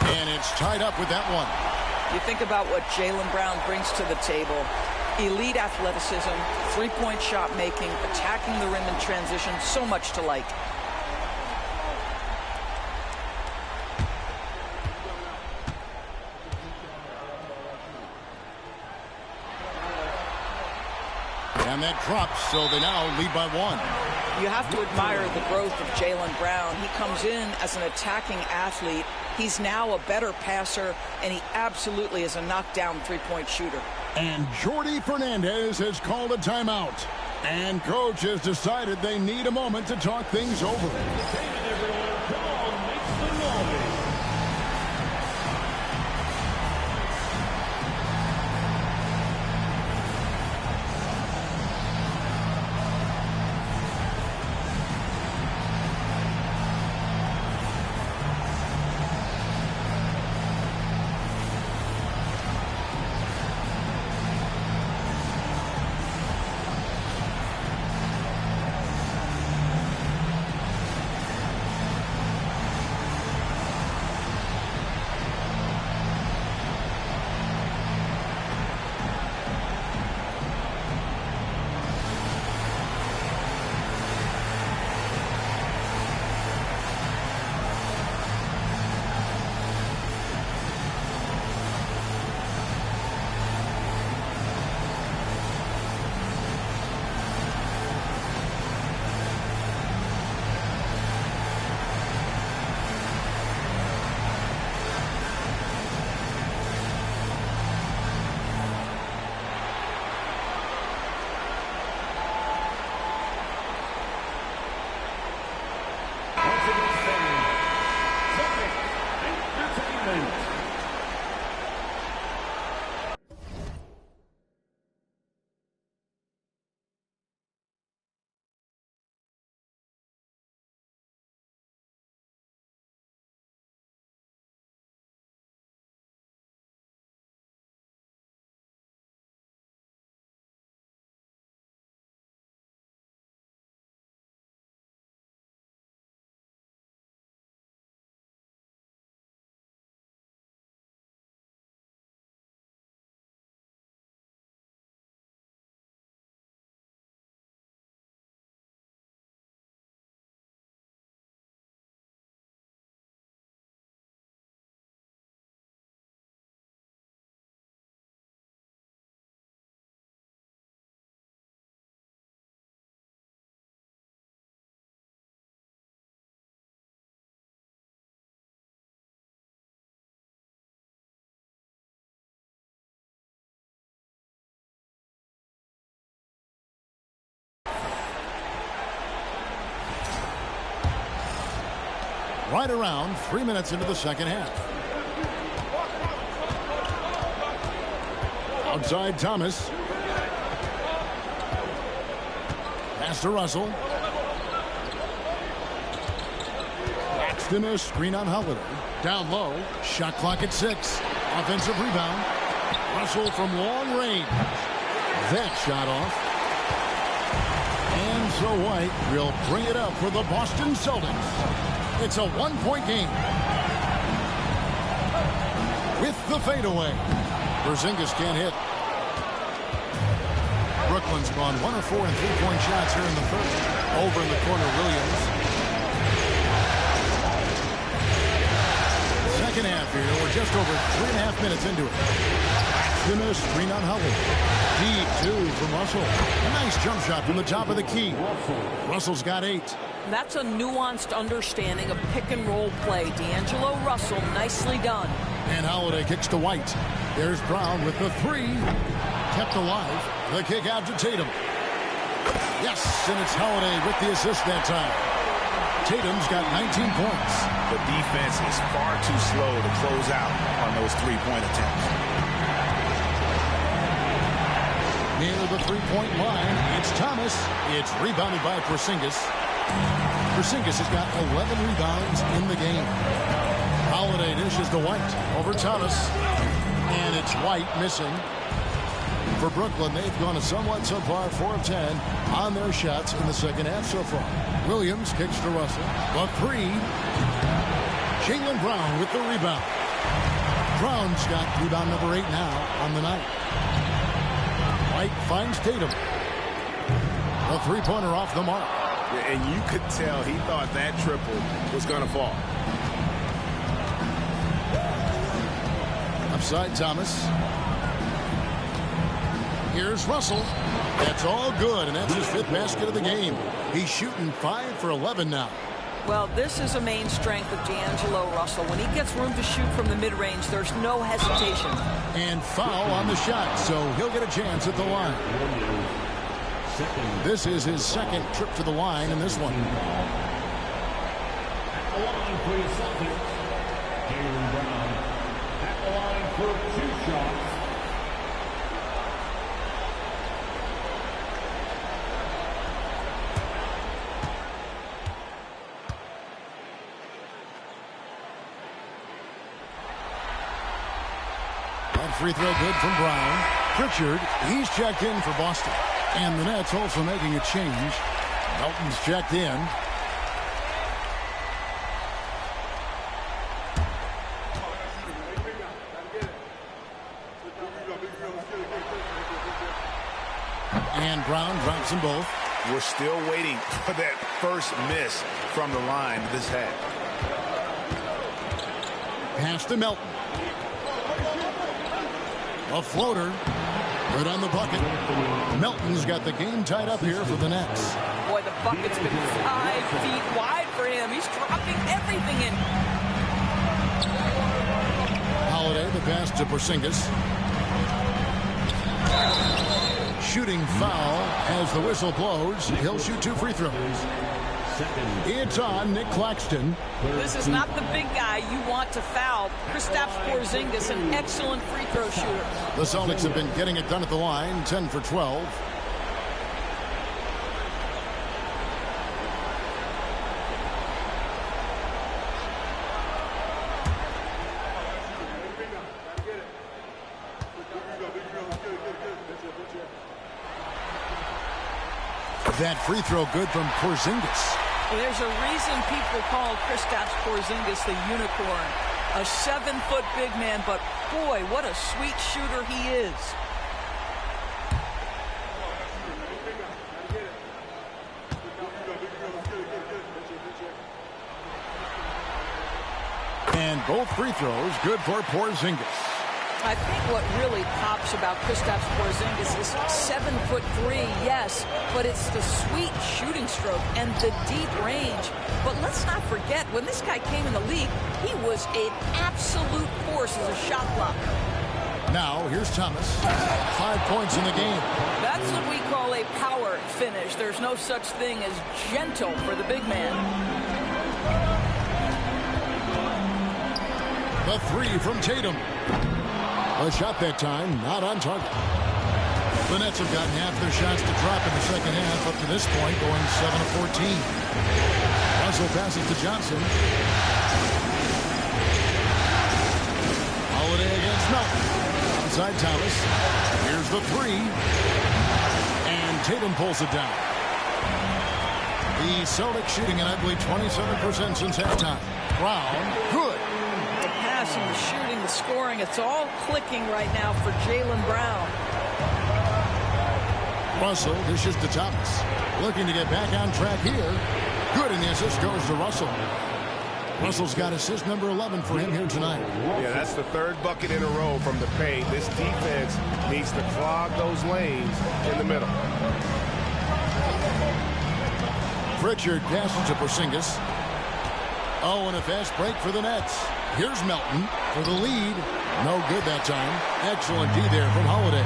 And it's tied up with that one. You think about what Jaylen Brown brings to the table. Elite athleticism, three-point shot making, attacking the rim in transition, so much to like. And that drops, so they now lead by 1. You have to admire the growth of Jaylen Brown. He comes in as an attacking athlete. He's now a better passer, and he absolutely is a knockdown three-point shooter. And Jordi Fernandez has called a timeout. And coach has decided they need a moment to talk things over. Right around 3 minutes into the second half. Outside Thomas. Pass to Russell. Claxton a screen on Holiday. Down low. Shot clock at 6. Offensive rebound. Russell from long range. That shot off. And so White will bring it up for the Boston Celtics. It's a one-point game. With the fadeaway. Porzingis can't hit. Brooklyn's gone 1 of 4 in three-point shots here in the third. Over in the corner, Williams. second half here. We're just over 3.5 minutes into it. The miss, screen on Howard. Deep two from Russell. A nice jump shot from the top of the key. Russell's got 8. That's a nuanced understanding of pick-and-roll play. D'Angelo Russell, nicely done. And Holiday kicks to White. There's Brown with the 3. Kept alive. The kick out to Tatum. Yes, and it's Holiday with the assist that time. Tatum's got 19 points. The defense is far too slow to close out on those three-point attempts. Near the three-point line, it's Thomas. It's rebounded by Porzingis. Porzingis has got 11 rebounds in the game. Holiday dishes to White over Thomas. And it's White missing. For Brooklyn, they've gone a somewhat subpar 4 of 10 on their shots in the second half so far. Williams kicks to Russell. The 3. Jaylen Brown with the rebound. Brown's got rebound number 8 now on the night. White finds Tatum. A three-pointer off the mark. And you could tell he thought that triple was going to fall. Upside Thomas. Here's Russell. That's all good, and that's his 5th basket of the game. He's shooting 5 for 11 now. Well, this is a main strength of D'Angelo Russell. When he gets room to shoot from the mid-range, there's no hesitation. And foul on the shot, so he'll get a chance at the line. This is his 2nd trip to the line in this one. At the line for the Celtics, Jaylen Brown. At the line for 2 shots. Free throw good from Brown. Pritchard, he's checked in for Boston. And the Nets also making a change. Melton's checked in. And Brown drops them both. We're still waiting for that first miss from the line this half. Pass to Melton. A floater. Right on the bucket. Melton's got the game tied up here for the Nets. Boy, the bucket's been 5 feet wide for him. He's dropping everything in. Holiday, the pass to Porzingis. Shooting foul as the whistle blows. He'll shoot 2 free throws. It's on Nick Claxton. This is not the big guy you want to foul. Kristaps Porzingis, an excellent free throw shooter. The Celtics have been getting it done at the line, 10 for 12. That free throw good from Porzingis. There's a reason people call Kristaps Porzingis the unicorn. A 7-foot big man, but boy, what a sweet shooter he is. And both free throws good for Porzingis. I think what really pops about Kristaps Porzingis is 7'3", yes, but it's the sweet shooting stroke and the deep range. But let's not forget, when this guy came in the league, he was an absolute force as a shot blocker. Now, here's Thomas. 5 points in the game. That's what we call a power finish. There's no such thing as gentle for the big man. The 3 from Tatum. A shot that time, not on target. The Nets have gotten half their shots to drop in the second half up to this point, going 7 of 14. Russell passes to Johnson. Holiday against Melton. Outside Thomas. Here's the 3. And Tatum pulls it down. The Celtics shooting an ugly 27% since halftime. Brown, good. The passing, the shooting, the scoring, it's all clicking right now for Jaylen Brown. Russell dishes to Thomas. Looking to get back on track here. Good, and the assist goes to Russell. Russell's got assist number 11 for him here tonight. Yeah, that's the third bucket in a row from the paint. This defense needs to clog those lanes in the middle. Pritchard passes to Porzingis. Oh, and a fast break for the Nets. Here's Melton for the lead. No good that time. Excellent D there from Holiday.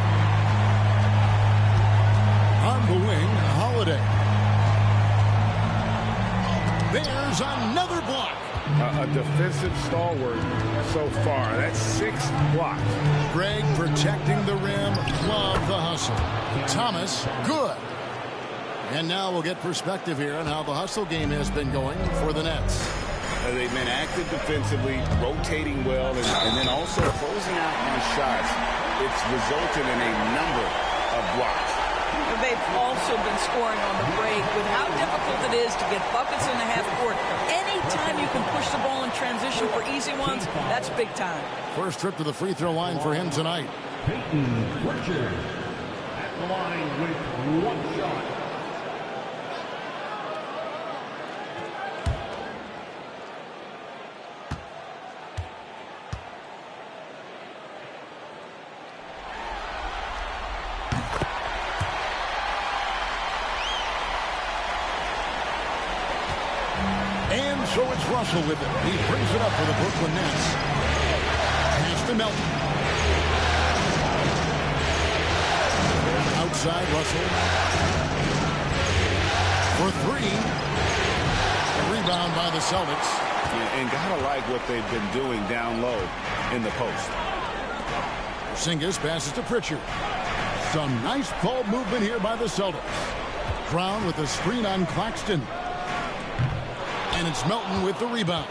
On the wing, Holiday. There's another block. A defensive stalwart so far. That's 6 blocks. Greg protecting the rim. Love the hustle. Thomas, good. And now we'll get perspective here on how the hustle game has been going for the Nets. They've been active defensively, rotating well, and then also closing out on shots. It's resulted in a number of blocks. They've also been scoring on the break. With how difficult it is to get buckets in the half court, anytime you can push the ball in transition for easy ones, that's big time. First trip to the free throw line for him tonight. Peyton Pritchard at the line with 1 shot. So it's Russell with it. He brings it up for the Brooklyn Nets. Pass to Melton. Outside Russell. For 3. A rebound by the Celtics. And gotta like what they've been doing down low in the post. Porzingis passes to Pritchard. Some nice ball movement here by the Celtics. Brown with a screen on Claxton. And it's Melton with the rebound.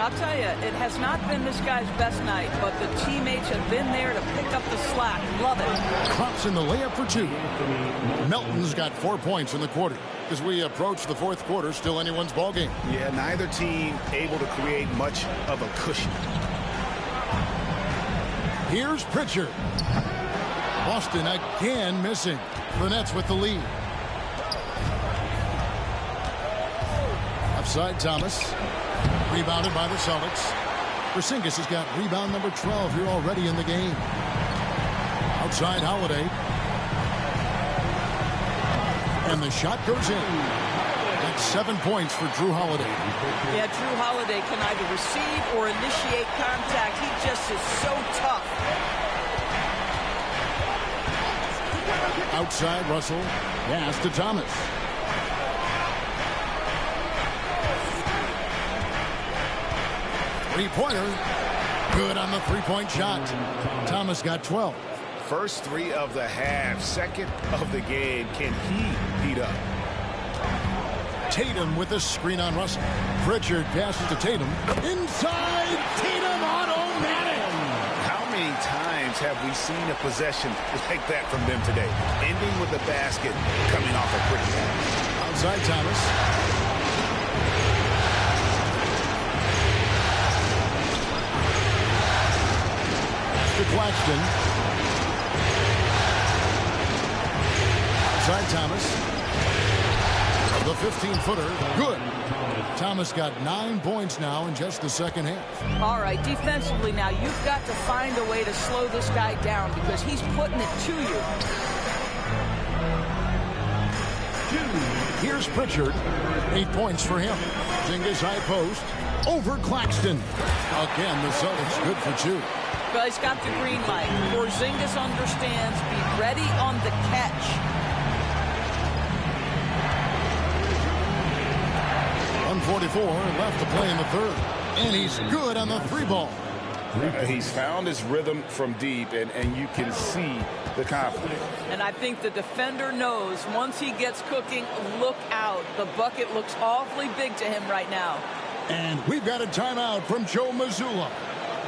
I'll tell you, it has not been this guy's best night, but the teammates have been there to pick up the slack. Love it. Thompson the layup for 2. Melton's got 4 points in the quarter. As we approach the fourth quarter, still anyone's ball game. Yeah, neither team able to create much of a cushion. Here's Pritchard. Boston again missing. The Nets with the lead. Upside Thomas. Rebounded by the Celtics. Porzingis has got rebound number 12 here already in the game. Outside Holiday. And the shot goes in. That's 7 points for Drew Holiday. Yeah, Drew Holiday can either receive or initiate contact. He just is so tough. Outside Russell. Pass to Thomas. Three-pointer. Good on the three-point shot. Thomas got 12. First 3 of the half. Second of the game. Can he heat up? Tatum with a screen on Russell. Pritchard passes to Tatum. Inside. Tatum automatic. How many times have we seen a possession like that from them today? Ending with the basket coming off of Pritchard. Outside Thomas. To Claxton. Outside Thomas. The 15-footer. Good. Thomas got 9 points now in just the second half. All right, defensively now, you've got to find a way to slow this guy down because he's putting it to you. Here's Pritchard. 8 points for him. Porzingis high post. Over Claxton. Again, the Celtics good for 2. Well, he's got the green light. Porzingis understands. Be ready on the catch. 1:44 left to play in the third. And he's good on the 3-ball. He's found his rhythm from deep, and you can see the confidence. And I think the defender knows once he gets cooking, look out. The bucket looks awfully big to him right now. And we've got a timeout from Joe Mazzulla.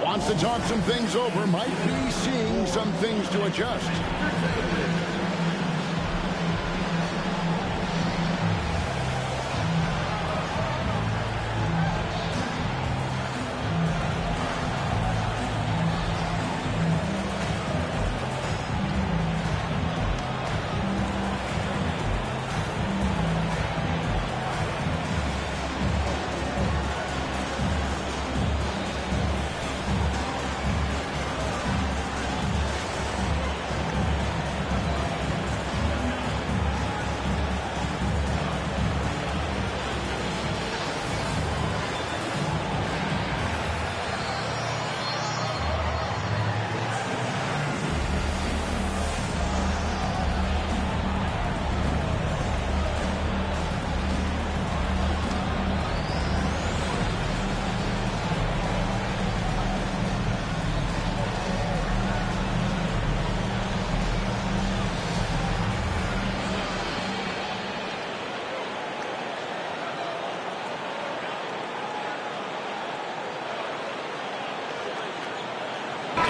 Wants to talk some things over, might be seeing some things to adjust.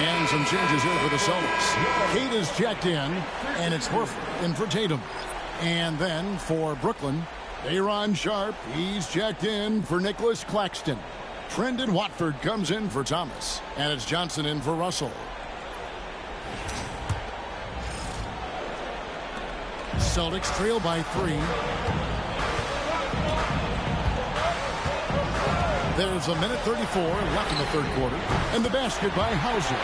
And some changes here for the Celtics. Kate is checked in, and it's Horford in for Tatum. And then for Brooklyn, Aaron Sharp, he's checked in for Nicholas Claxton. Trendon Watford comes in for Thomas. And it's Johnson in for Russell. Celtics trail by 3. There's a minute 34 left in the third quarter. And the basket by Hauser.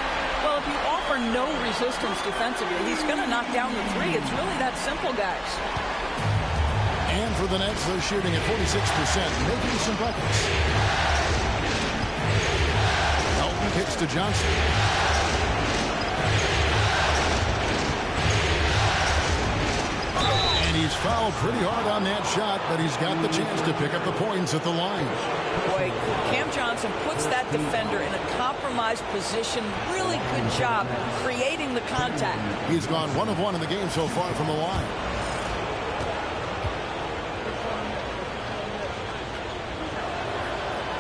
Well, if you offer no resistance defensively, he's going to knock down the 3. It's really that simple, guys. And for the Nets, they're shooting at 46%, making some buckets. Elton kicks to Johnson. And he's fouled pretty hard on that shot, but he's got the chance to pick up the points at the line. Boy, Cam Johnson puts that defender in a compromised position. Really good job creating the contact. He's gone 1 of 1 in the game so far from the line.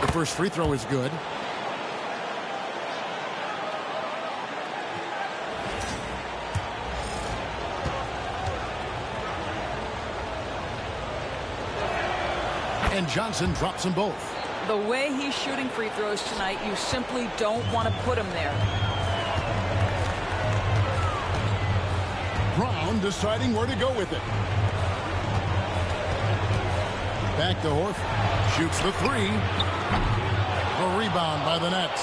The first free throw is good. And Johnson drops them both. The way he's shooting free throws tonight, you simply don't want to put him there. Brown deciding where to go with it. Back to Horford. Shoots the 3. A rebound by the Nets.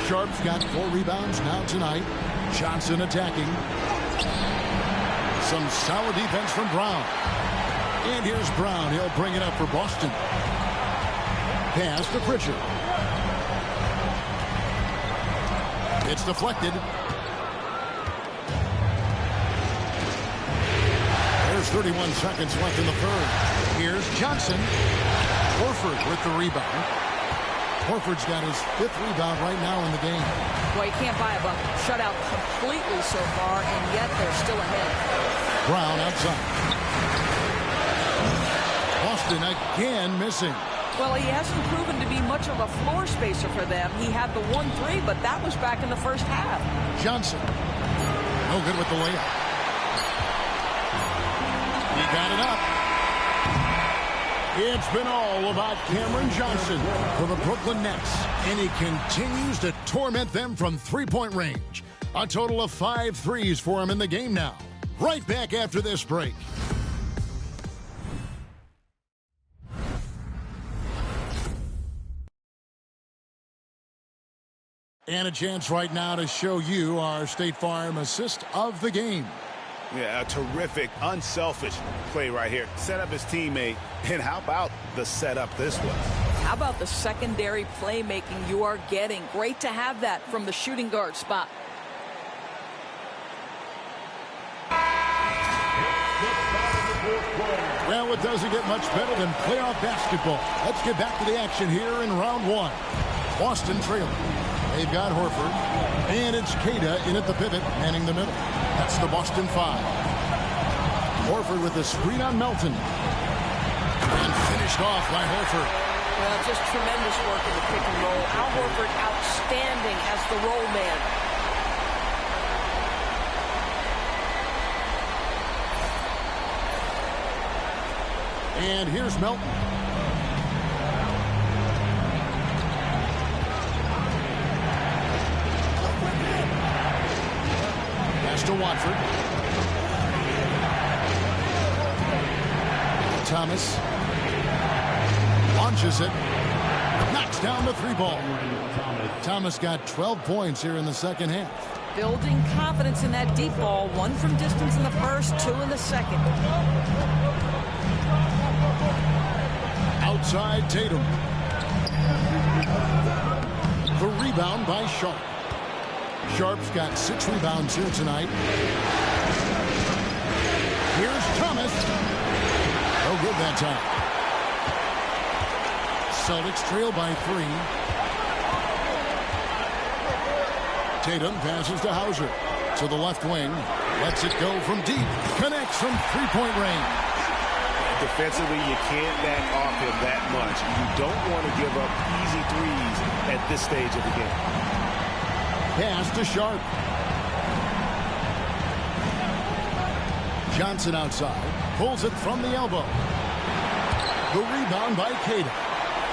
Sharp's got 4 rebounds now tonight. Johnson attacking. Some solid defense from Brown. And here's Brown. He'll bring it up for Boston. Pass to Pritchard. It's deflected. There's 31 seconds left in the third. Here's Johnson. Horford with the rebound. Horford's got his 5th rebound right now in the game. Boy, you can't buy a bucket. Shut out completely so far, and yet they're still ahead. Brown outside. Boston again missing. Well, he hasn't proven to be much of a floor spacer for them. He had the 1-3, but that was back in the first half. Johnson. No good with the layup. He got it up. It's been all about Cameron Johnson for the Brooklyn Nets, and he continues to torment them from three-point range. A total of 5 threes for him in the game now. Right back after this break. And a chance right now to show you our State Farm assist of the game. Yeah, a terrific, unselfish play right here. Set up his teammate, and how about the setup this was? How about the secondary playmaking you are getting? Great to have that from the shooting guard spot. Well, it doesn't get much better than playoff basketball. Let's get back to the action here in round 1. Boston trailing. They've got Horford. And it's Queta in at the pivot, manning the middle. That's the Boston 5. Horford with the screen on Melton. And finished off by Horford. Well, just tremendous work in the pick and roll. Al Horford outstanding as the roll man. And here's Melton. Pass to Watford. Thomas launches it. Knocks down the 3-ball. Thomas got 12 points here in the second half. Building confidence in that deep ball. 1 from distance in the first, 2 in the second. Outside Tatum. The rebound by Sharp. Sharp's got 6 rebounds here tonight. Here's Thomas. No good that time. Celtics trail by 3. Tatum passes to Hauser. To the left wing. Lets it go from deep. Connects from 3-point range. Defensively, you can't back off him that much. You don't want to give up easy threes at this stage of the game. Pass to Sharp. Johnson outside. Pulls it from the elbow. The rebound by Caden.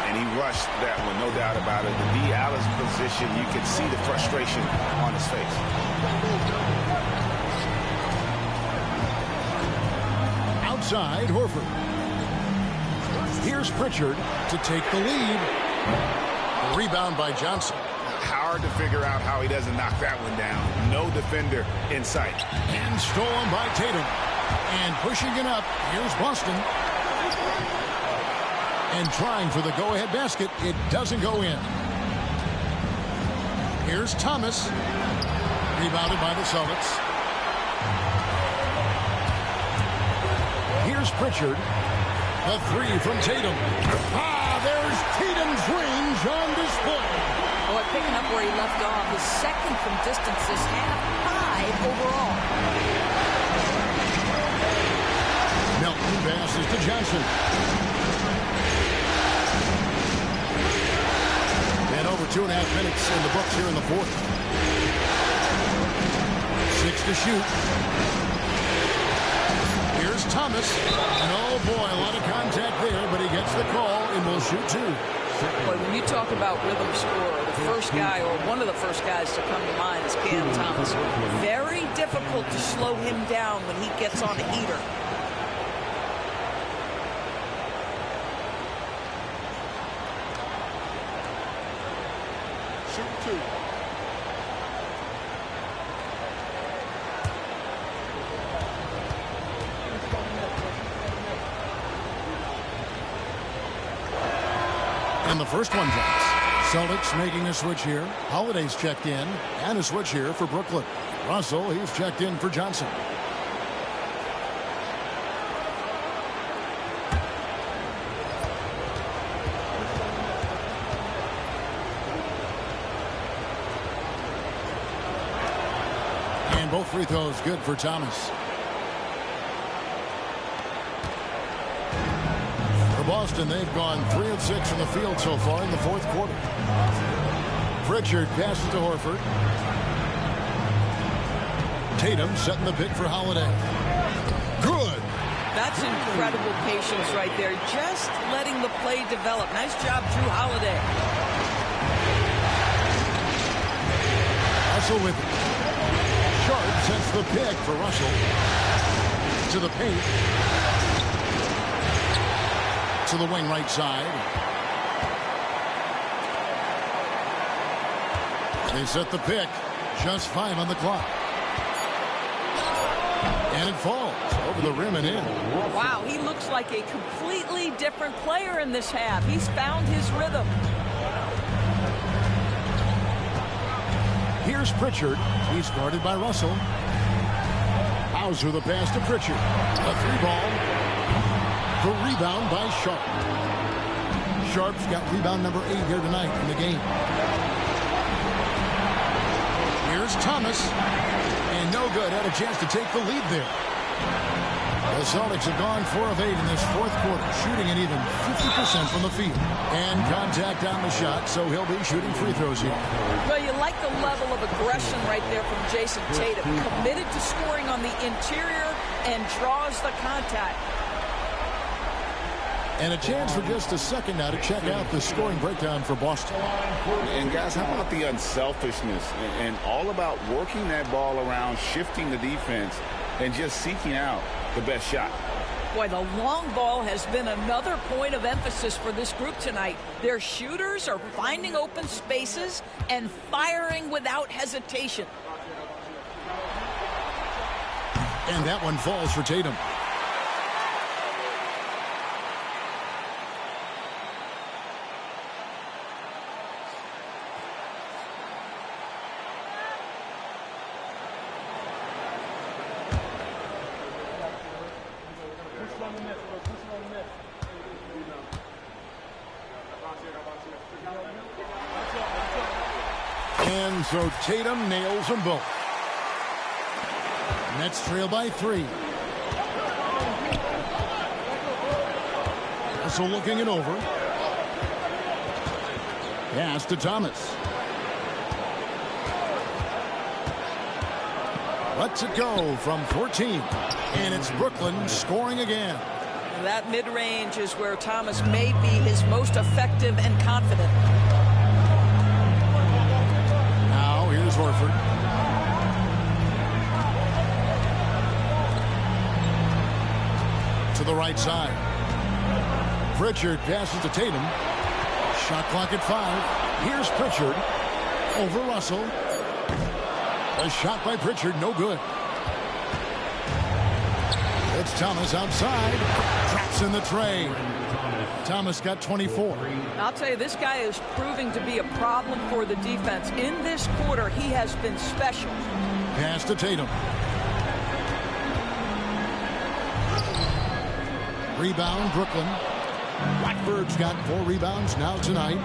And he rushed that one, no doubt about it. The D out of position, you could see the frustration on his face. Outside, Horford. Here's Pritchard to take the lead. The rebound by Johnson. Hard to figure out how he doesn't knock that one down. No defender in sight. And stolen by Tatum. And pushing it up, here's Boston. And trying for the go-ahead basket. It doesn't go in. Here's Thomas. Rebounded by the Celtics. Here's Pritchard. A three from Tatum. There's Tatum's range on display. Boy, picking up where he left off. His second from distance this half. 5 overall. Melton passes to Johnson. And over 2.5 minutes in the books here in the fourth. 6 to shoot. Here's Thomas. And oh boy, a lot of contact there, but he gets the call and will shoot 2. Boy, when you talk about rhythm scorer, the first guy or one of the first guys to come to mind is Cam Thomas. Very difficult to slow him down when he gets on a heater. Shoot 2. And the first one drops. Celtics making a switch here. Holiday's checked in. And a switch here for Brooklyn. Russell, he's checked in for Johnson. And both free throws good for Thomas. Boston, they've gone 3 of 6 from the field so far in the fourth quarter. Pritchard passes to Horford. Tatum setting the pick for Holiday. Good. That's incredible patience right there. Just letting the play develop. Nice job, Drew Holiday. Russell with it. Sharp sets the pick for Russell. To the paint. To the wing right side. They set the pick. Just 5 on the clock. And it falls over the rim and in. Wow, he looks like a completely different player in this half. He's found his rhythm. Here's Pritchard. He's guarded by Russell. Hauser the pass to Pritchard. A 3-ball. The rebound by Sharp. Sharp's got rebound number 8 here tonight in the game. Here's Thomas. And no good. Had a chance to take the lead there. The Celtics have gone 4 of 8 in this fourth quarter, shooting an even 50% from the field. And contact on the shot, so he'll be shooting free throws here. Well, you like the level of aggression right there from Jason Tatum. Committed to scoring on the interior and draws the contact. And a chance for just a second now to check out the scoring breakdown for Boston. And guys, how about the unselfishness and all about working that ball around, shifting the defense, and just seeking out the best shot. Boy, the long ball has been another point of emphasis for this group tonight. Their shooters are finding open spaces and firing without hesitation. And that one falls for Tatum. And so Tatum nails them both. Nets trail by 3. Also looking it over. Pass to Thomas. Lets it go from 14. And it's Brooklyn scoring again. That mid-range is where Thomas may be his most effective and confident. Now here's Horford. To the right side. Pritchard passes to Tatum. Shot clock at 5. Here's Pritchard. Over Russell. A shot by Pritchard, no good. It's Thomas outside. Traps in the tray. Thomas got 24. I'll tell you, this guy is proving to be a problem for the defense. In this quarter, he has been special. Pass to Tatum. Rebound, Brooklyn. Watford's got 4 rebounds now tonight.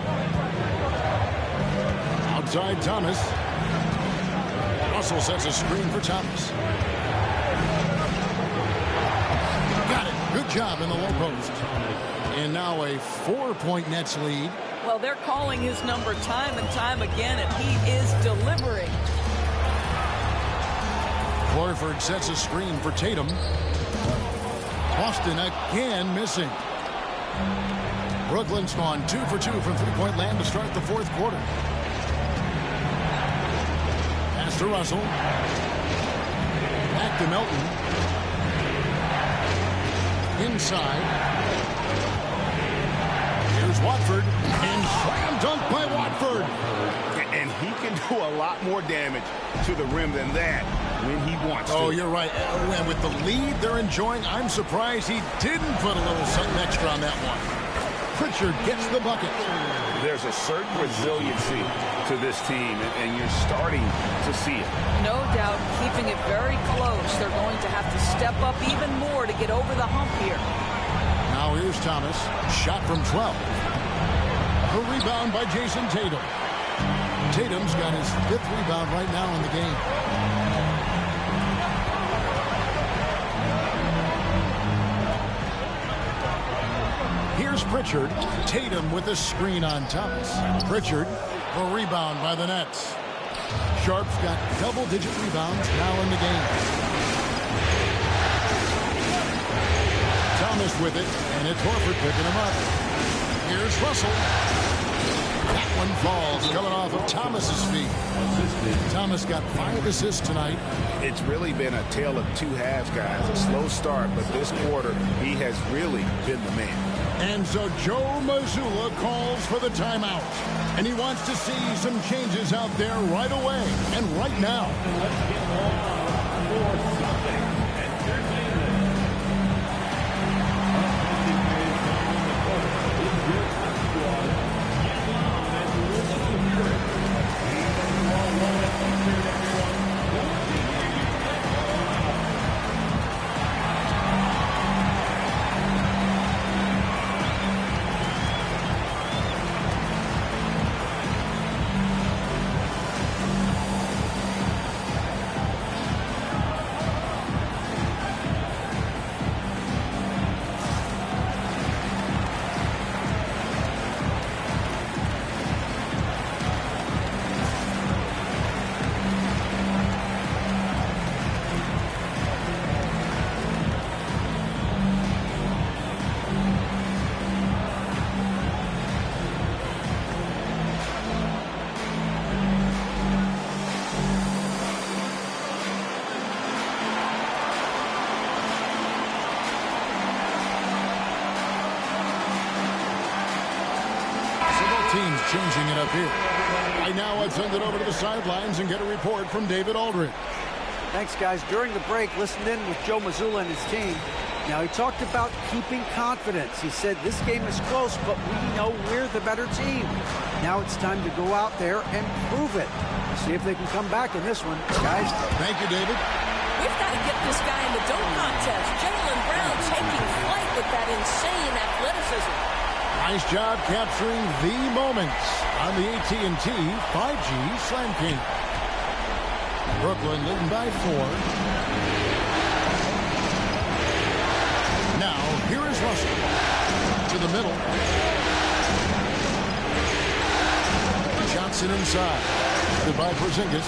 Outside Thomas. Russell sets a screen for Thomas. Got it. Good job in the low post. And now a 4-point Nets lead. Well, they're calling his number time and time again, and he is delivering. Horford sets a screen for Tatum. Boston again missing. Brooklyn's gone 2 for 2 from three-point land to start the fourth quarter. Pass to Russell. Back to Melton. Inside. Here's Watford. And slam dunk by Watford. And he can do a lot more damage to the rim than that when he wants to. Oh, you're right. And with the lead they're enjoying, I'm surprised he didn't put a little something extra on that one. Pritchard gets the bucket. There's a certain resiliency to this team, and you're starting to see it. No doubt, keeping it very close. They're going to have to step up even more to get over the hump here. Now here's Thomas. Shot from 12. A rebound by Jason Tatum. Tatum's got his 5th rebound right now in the game. Here's Pritchard. Tatum with a screen on Thomas. Pritchard, a rebound by the Nets. Sharp's got double-digit rebounds now in the game. Thomas with it, and it's Horford picking him up. Here's Russell. That one falls, coming off of Thomas's feet. Thomas got 5 assists tonight. It's really been a tale of 2 halves, guys. A slow start, but this quarter, he has really been the man. And so Joe Mazzulla calls for the timeout. And he wants to see some changes out there right away and right now. Teams changing it up here. Right now, I'd send it over to the sidelines and get a report from David Aldridge. Thanks, guys. During the break, listened in with Joe Mazzulla and his team. Now, he talked about keeping confidence. He said this game is close, but we know we're the better team. Now it's time to go out there and prove it. See if they can come back in this one. Guys. Thank you, David. We've got to get this guy in the dunk contest. Jaylen Brown taking flight with that insane athleticism. Nice job capturing the moments on the AT&T 5G Slam King. Brooklyn leading by 4. Now, here is Russell. To the middle. Johnson inside. Goodbye, Porzingis.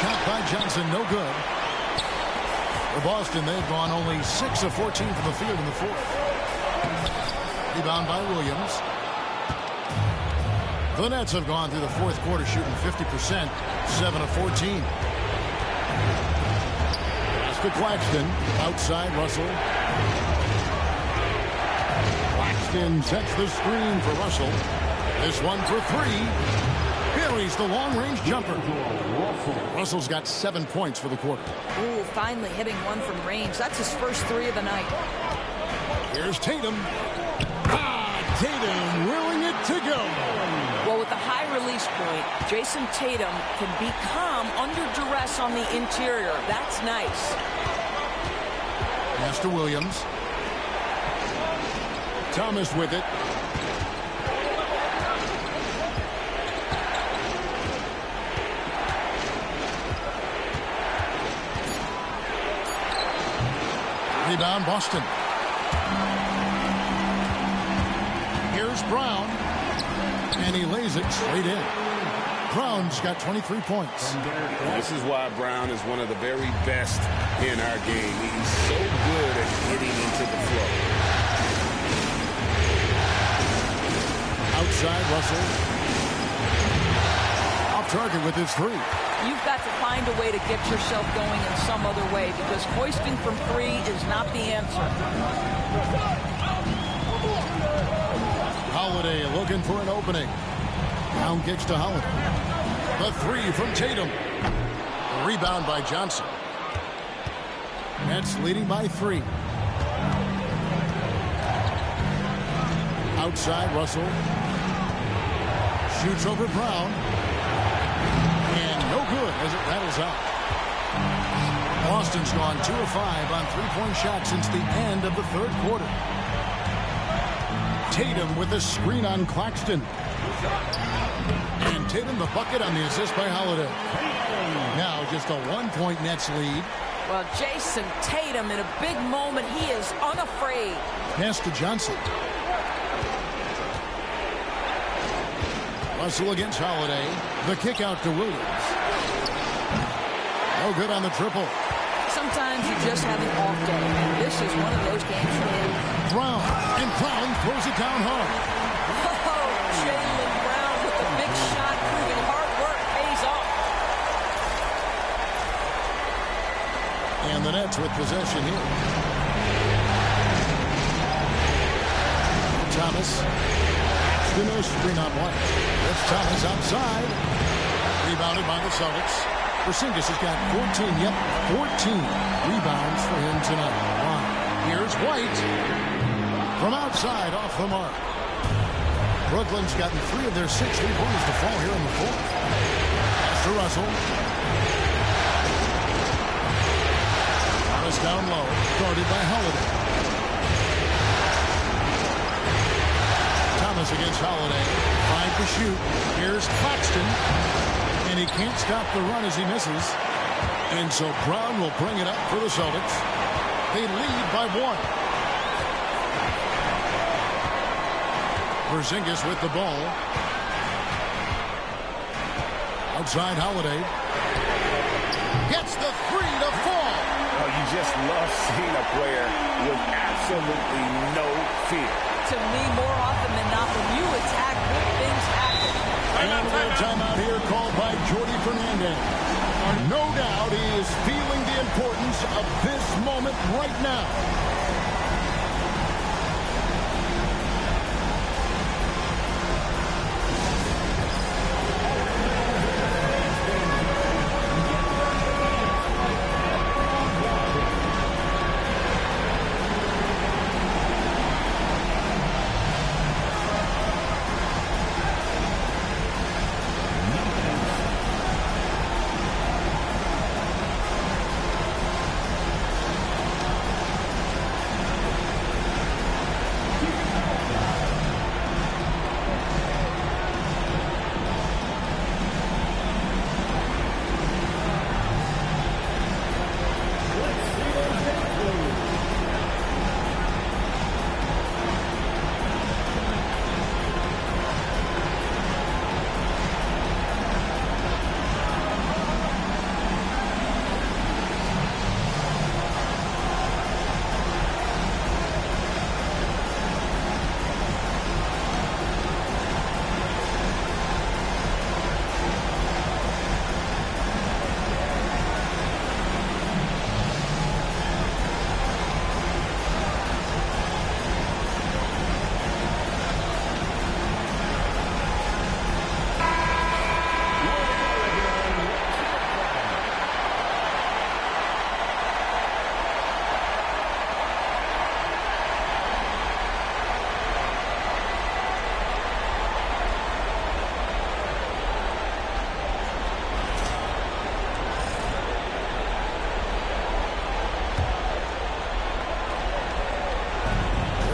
Shot by Johnson, no good. For Boston, they've gone only 6 of 14 from the field in the fourth. Rebound by Williams. The Nets have gone through the fourth quarter shooting 50%, 7 of 14. Pass to Claxton. Outside, Russell. Claxton sets the screen for Russell. This one for three. Buries the long-range jumper. Russell's got 7 points for the quarter. Ooh, finally hitting one from range. That's his first 3 of the night. Here's Tatum. Tatum willing it to go. Well, with a high release point, Jason Tatum can be calm under duress on the interior. That's nice. Pass to Williams. Thomas with it. Rebound, Boston. Here's Brown. And he lays it straight in. Brown's got 23 points. This is why Brown is one of the very best in our game. He's so good at getting into the flow. Outside, Russell. Off target with his 3. You've got to find a way to get yourself going in some other way, because hoisting from 3 is not the answer. Holiday looking for an opening. Brown kicks to Holiday. The 3 from Tatum. Rebound by Johnson. Nets leading by 3. Outside, Russell. Shoots over Brown. And no good as it rattles out. Boston's gone 2 of 5 on 3-point shots since the end of the third quarter. Tatum with a screen on Claxton. And Tatum the bucket on the assist by Holiday. Now just a 1-point Nets lead. Well, Jason Tatum in a big moment. He is unafraid. Pass to Johnson. Russell against Holiday. The kick out to Williams. No good on the triple. Sometimes you just have an off day, and this is one of those games for him. Brown, and Brown throws it down hard. Oh, Jaylen Brown with the big shot, proving hard work pays off. And the Nets with possession here. Thomas. No screen on one. That's Thomas outside. Rebounded by the Celtics. Porzingis has got 14. Yep, 14 rebounds for him tonight. Here's White. From outside, off the mark. Brooklyn's gotten 3 of their 6 3-pointers to fall here in the fourth. Pass to Russell. Thomas down low. Guarded by Holiday. Thomas against Holiday. 5 to shoot. Here's Claxton. And he can't stop the run as he misses. And so Brown will bring it up for the Celtics. They lead by 1. Porzingis with the ball. Outside Holiday. Gets the 3 to fall. Oh, you just love seeing a player with absolutely no fear. To me, more often than not, when you attack, good things happen. And a little timeout here called by Jordi Fernandez. No doubt he is feeling the importance of this moment right now.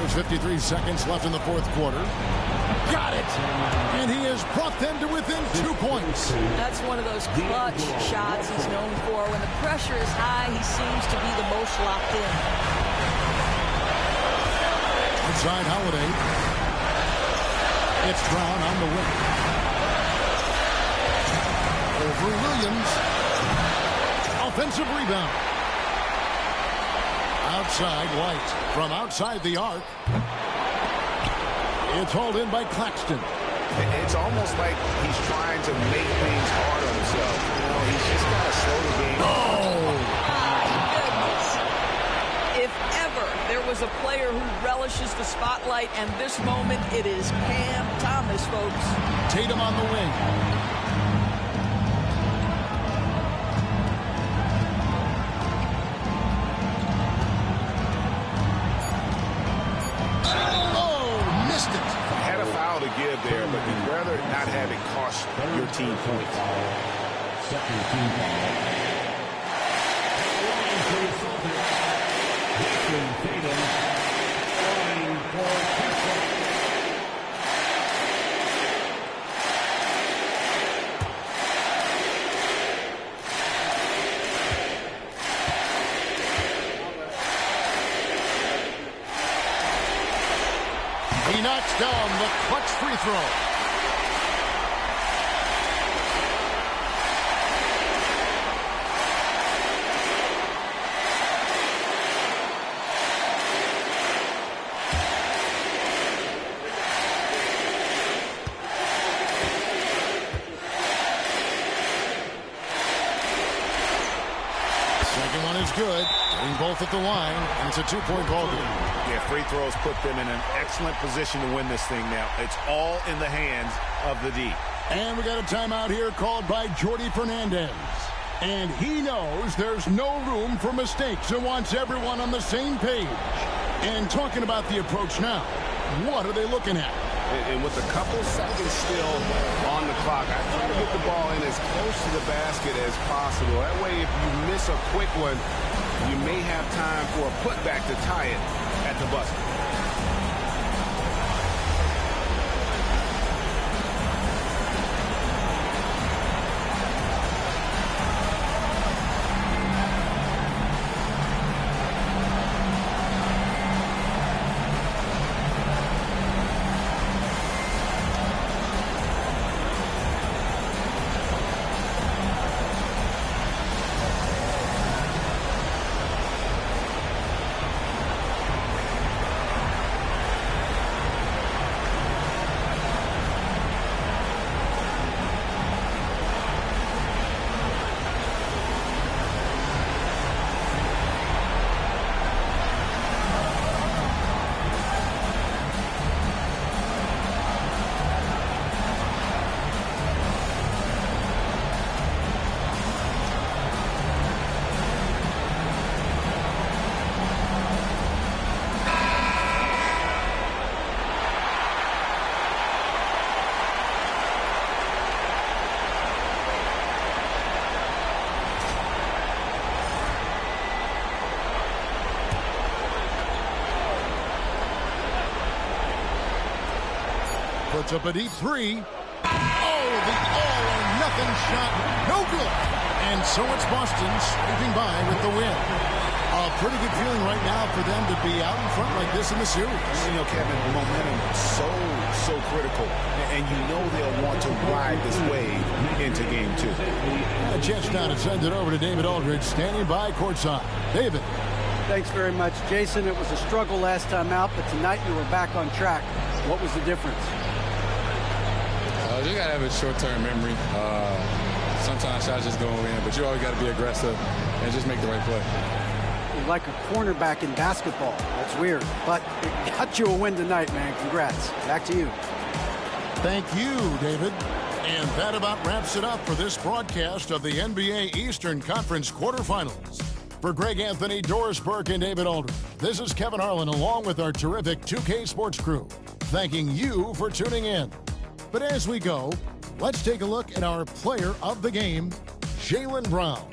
There's 53 seconds left in the fourth quarter. Got it! And he has brought them to within 2 points. That's one of those clutch shots he's known for. When the pressure is high, he seems to be the most locked in. Inside Holiday. It's Brown on the wing. Over Williams. Offensive rebound. Outside White. From outside the arc. It's hauled in by Claxton. It's almost like he's trying to make things hard on himself. You know, he's just got to slow the game. Oh, my goodness. If ever there was a player who relishes the spotlight and this moment, it is Cam Thomas, folks. Tatum on the wing. Give there, but you'd rather not have it cost your team points. Second team foul. He knocks down the clutch free throw. Second one is good. Getting both at the line, and it's a 2-point ball game. Yeah, free throws put them in an excellent position to win this thing now. It's all in the hands of the D. And we got a timeout here called by Jordi Fernandez. And he knows there's no room for mistakes and wants everyone on the same page. And talking about the approach now, what are they looking at? And with a couple seconds still on the clock, I try to get the ball in as close to the basket as possible. That way, if you miss a quick one, you may have time for a putback to tie it at the buzzer. Puts up a deep three. Oh, the all-or-nothing shot. No good. And so it's Boston scraping by with the win. A pretty good feeling right now for them to be out in front like this in the series. You know, Kevin, momentum so critical. And you know they'll want to ride this wave into game 2. A chance now to send it over to David Aldridge, standing by courtside. David. Thanks very much, Jason. It was a struggle last time out, but tonight you were back on track. What was the difference? You got to have a short-term memory. Sometimes shots just go in, but you always got to be aggressive and just make the right play. You're like a cornerback in basketball. That's weird, but it got you a win tonight, man. Congrats. Back to you. Thank you, David. And that about wraps it up for this broadcast of the NBA Eastern Conference quarterfinals. For Greg Anthony, Doris Burke, and David Aldridge, this is Kevin Harlan along with our terrific 2K Sports crew, thanking you for tuning in. But as we go, let's take a look at our player of the game, Jaylen Brown.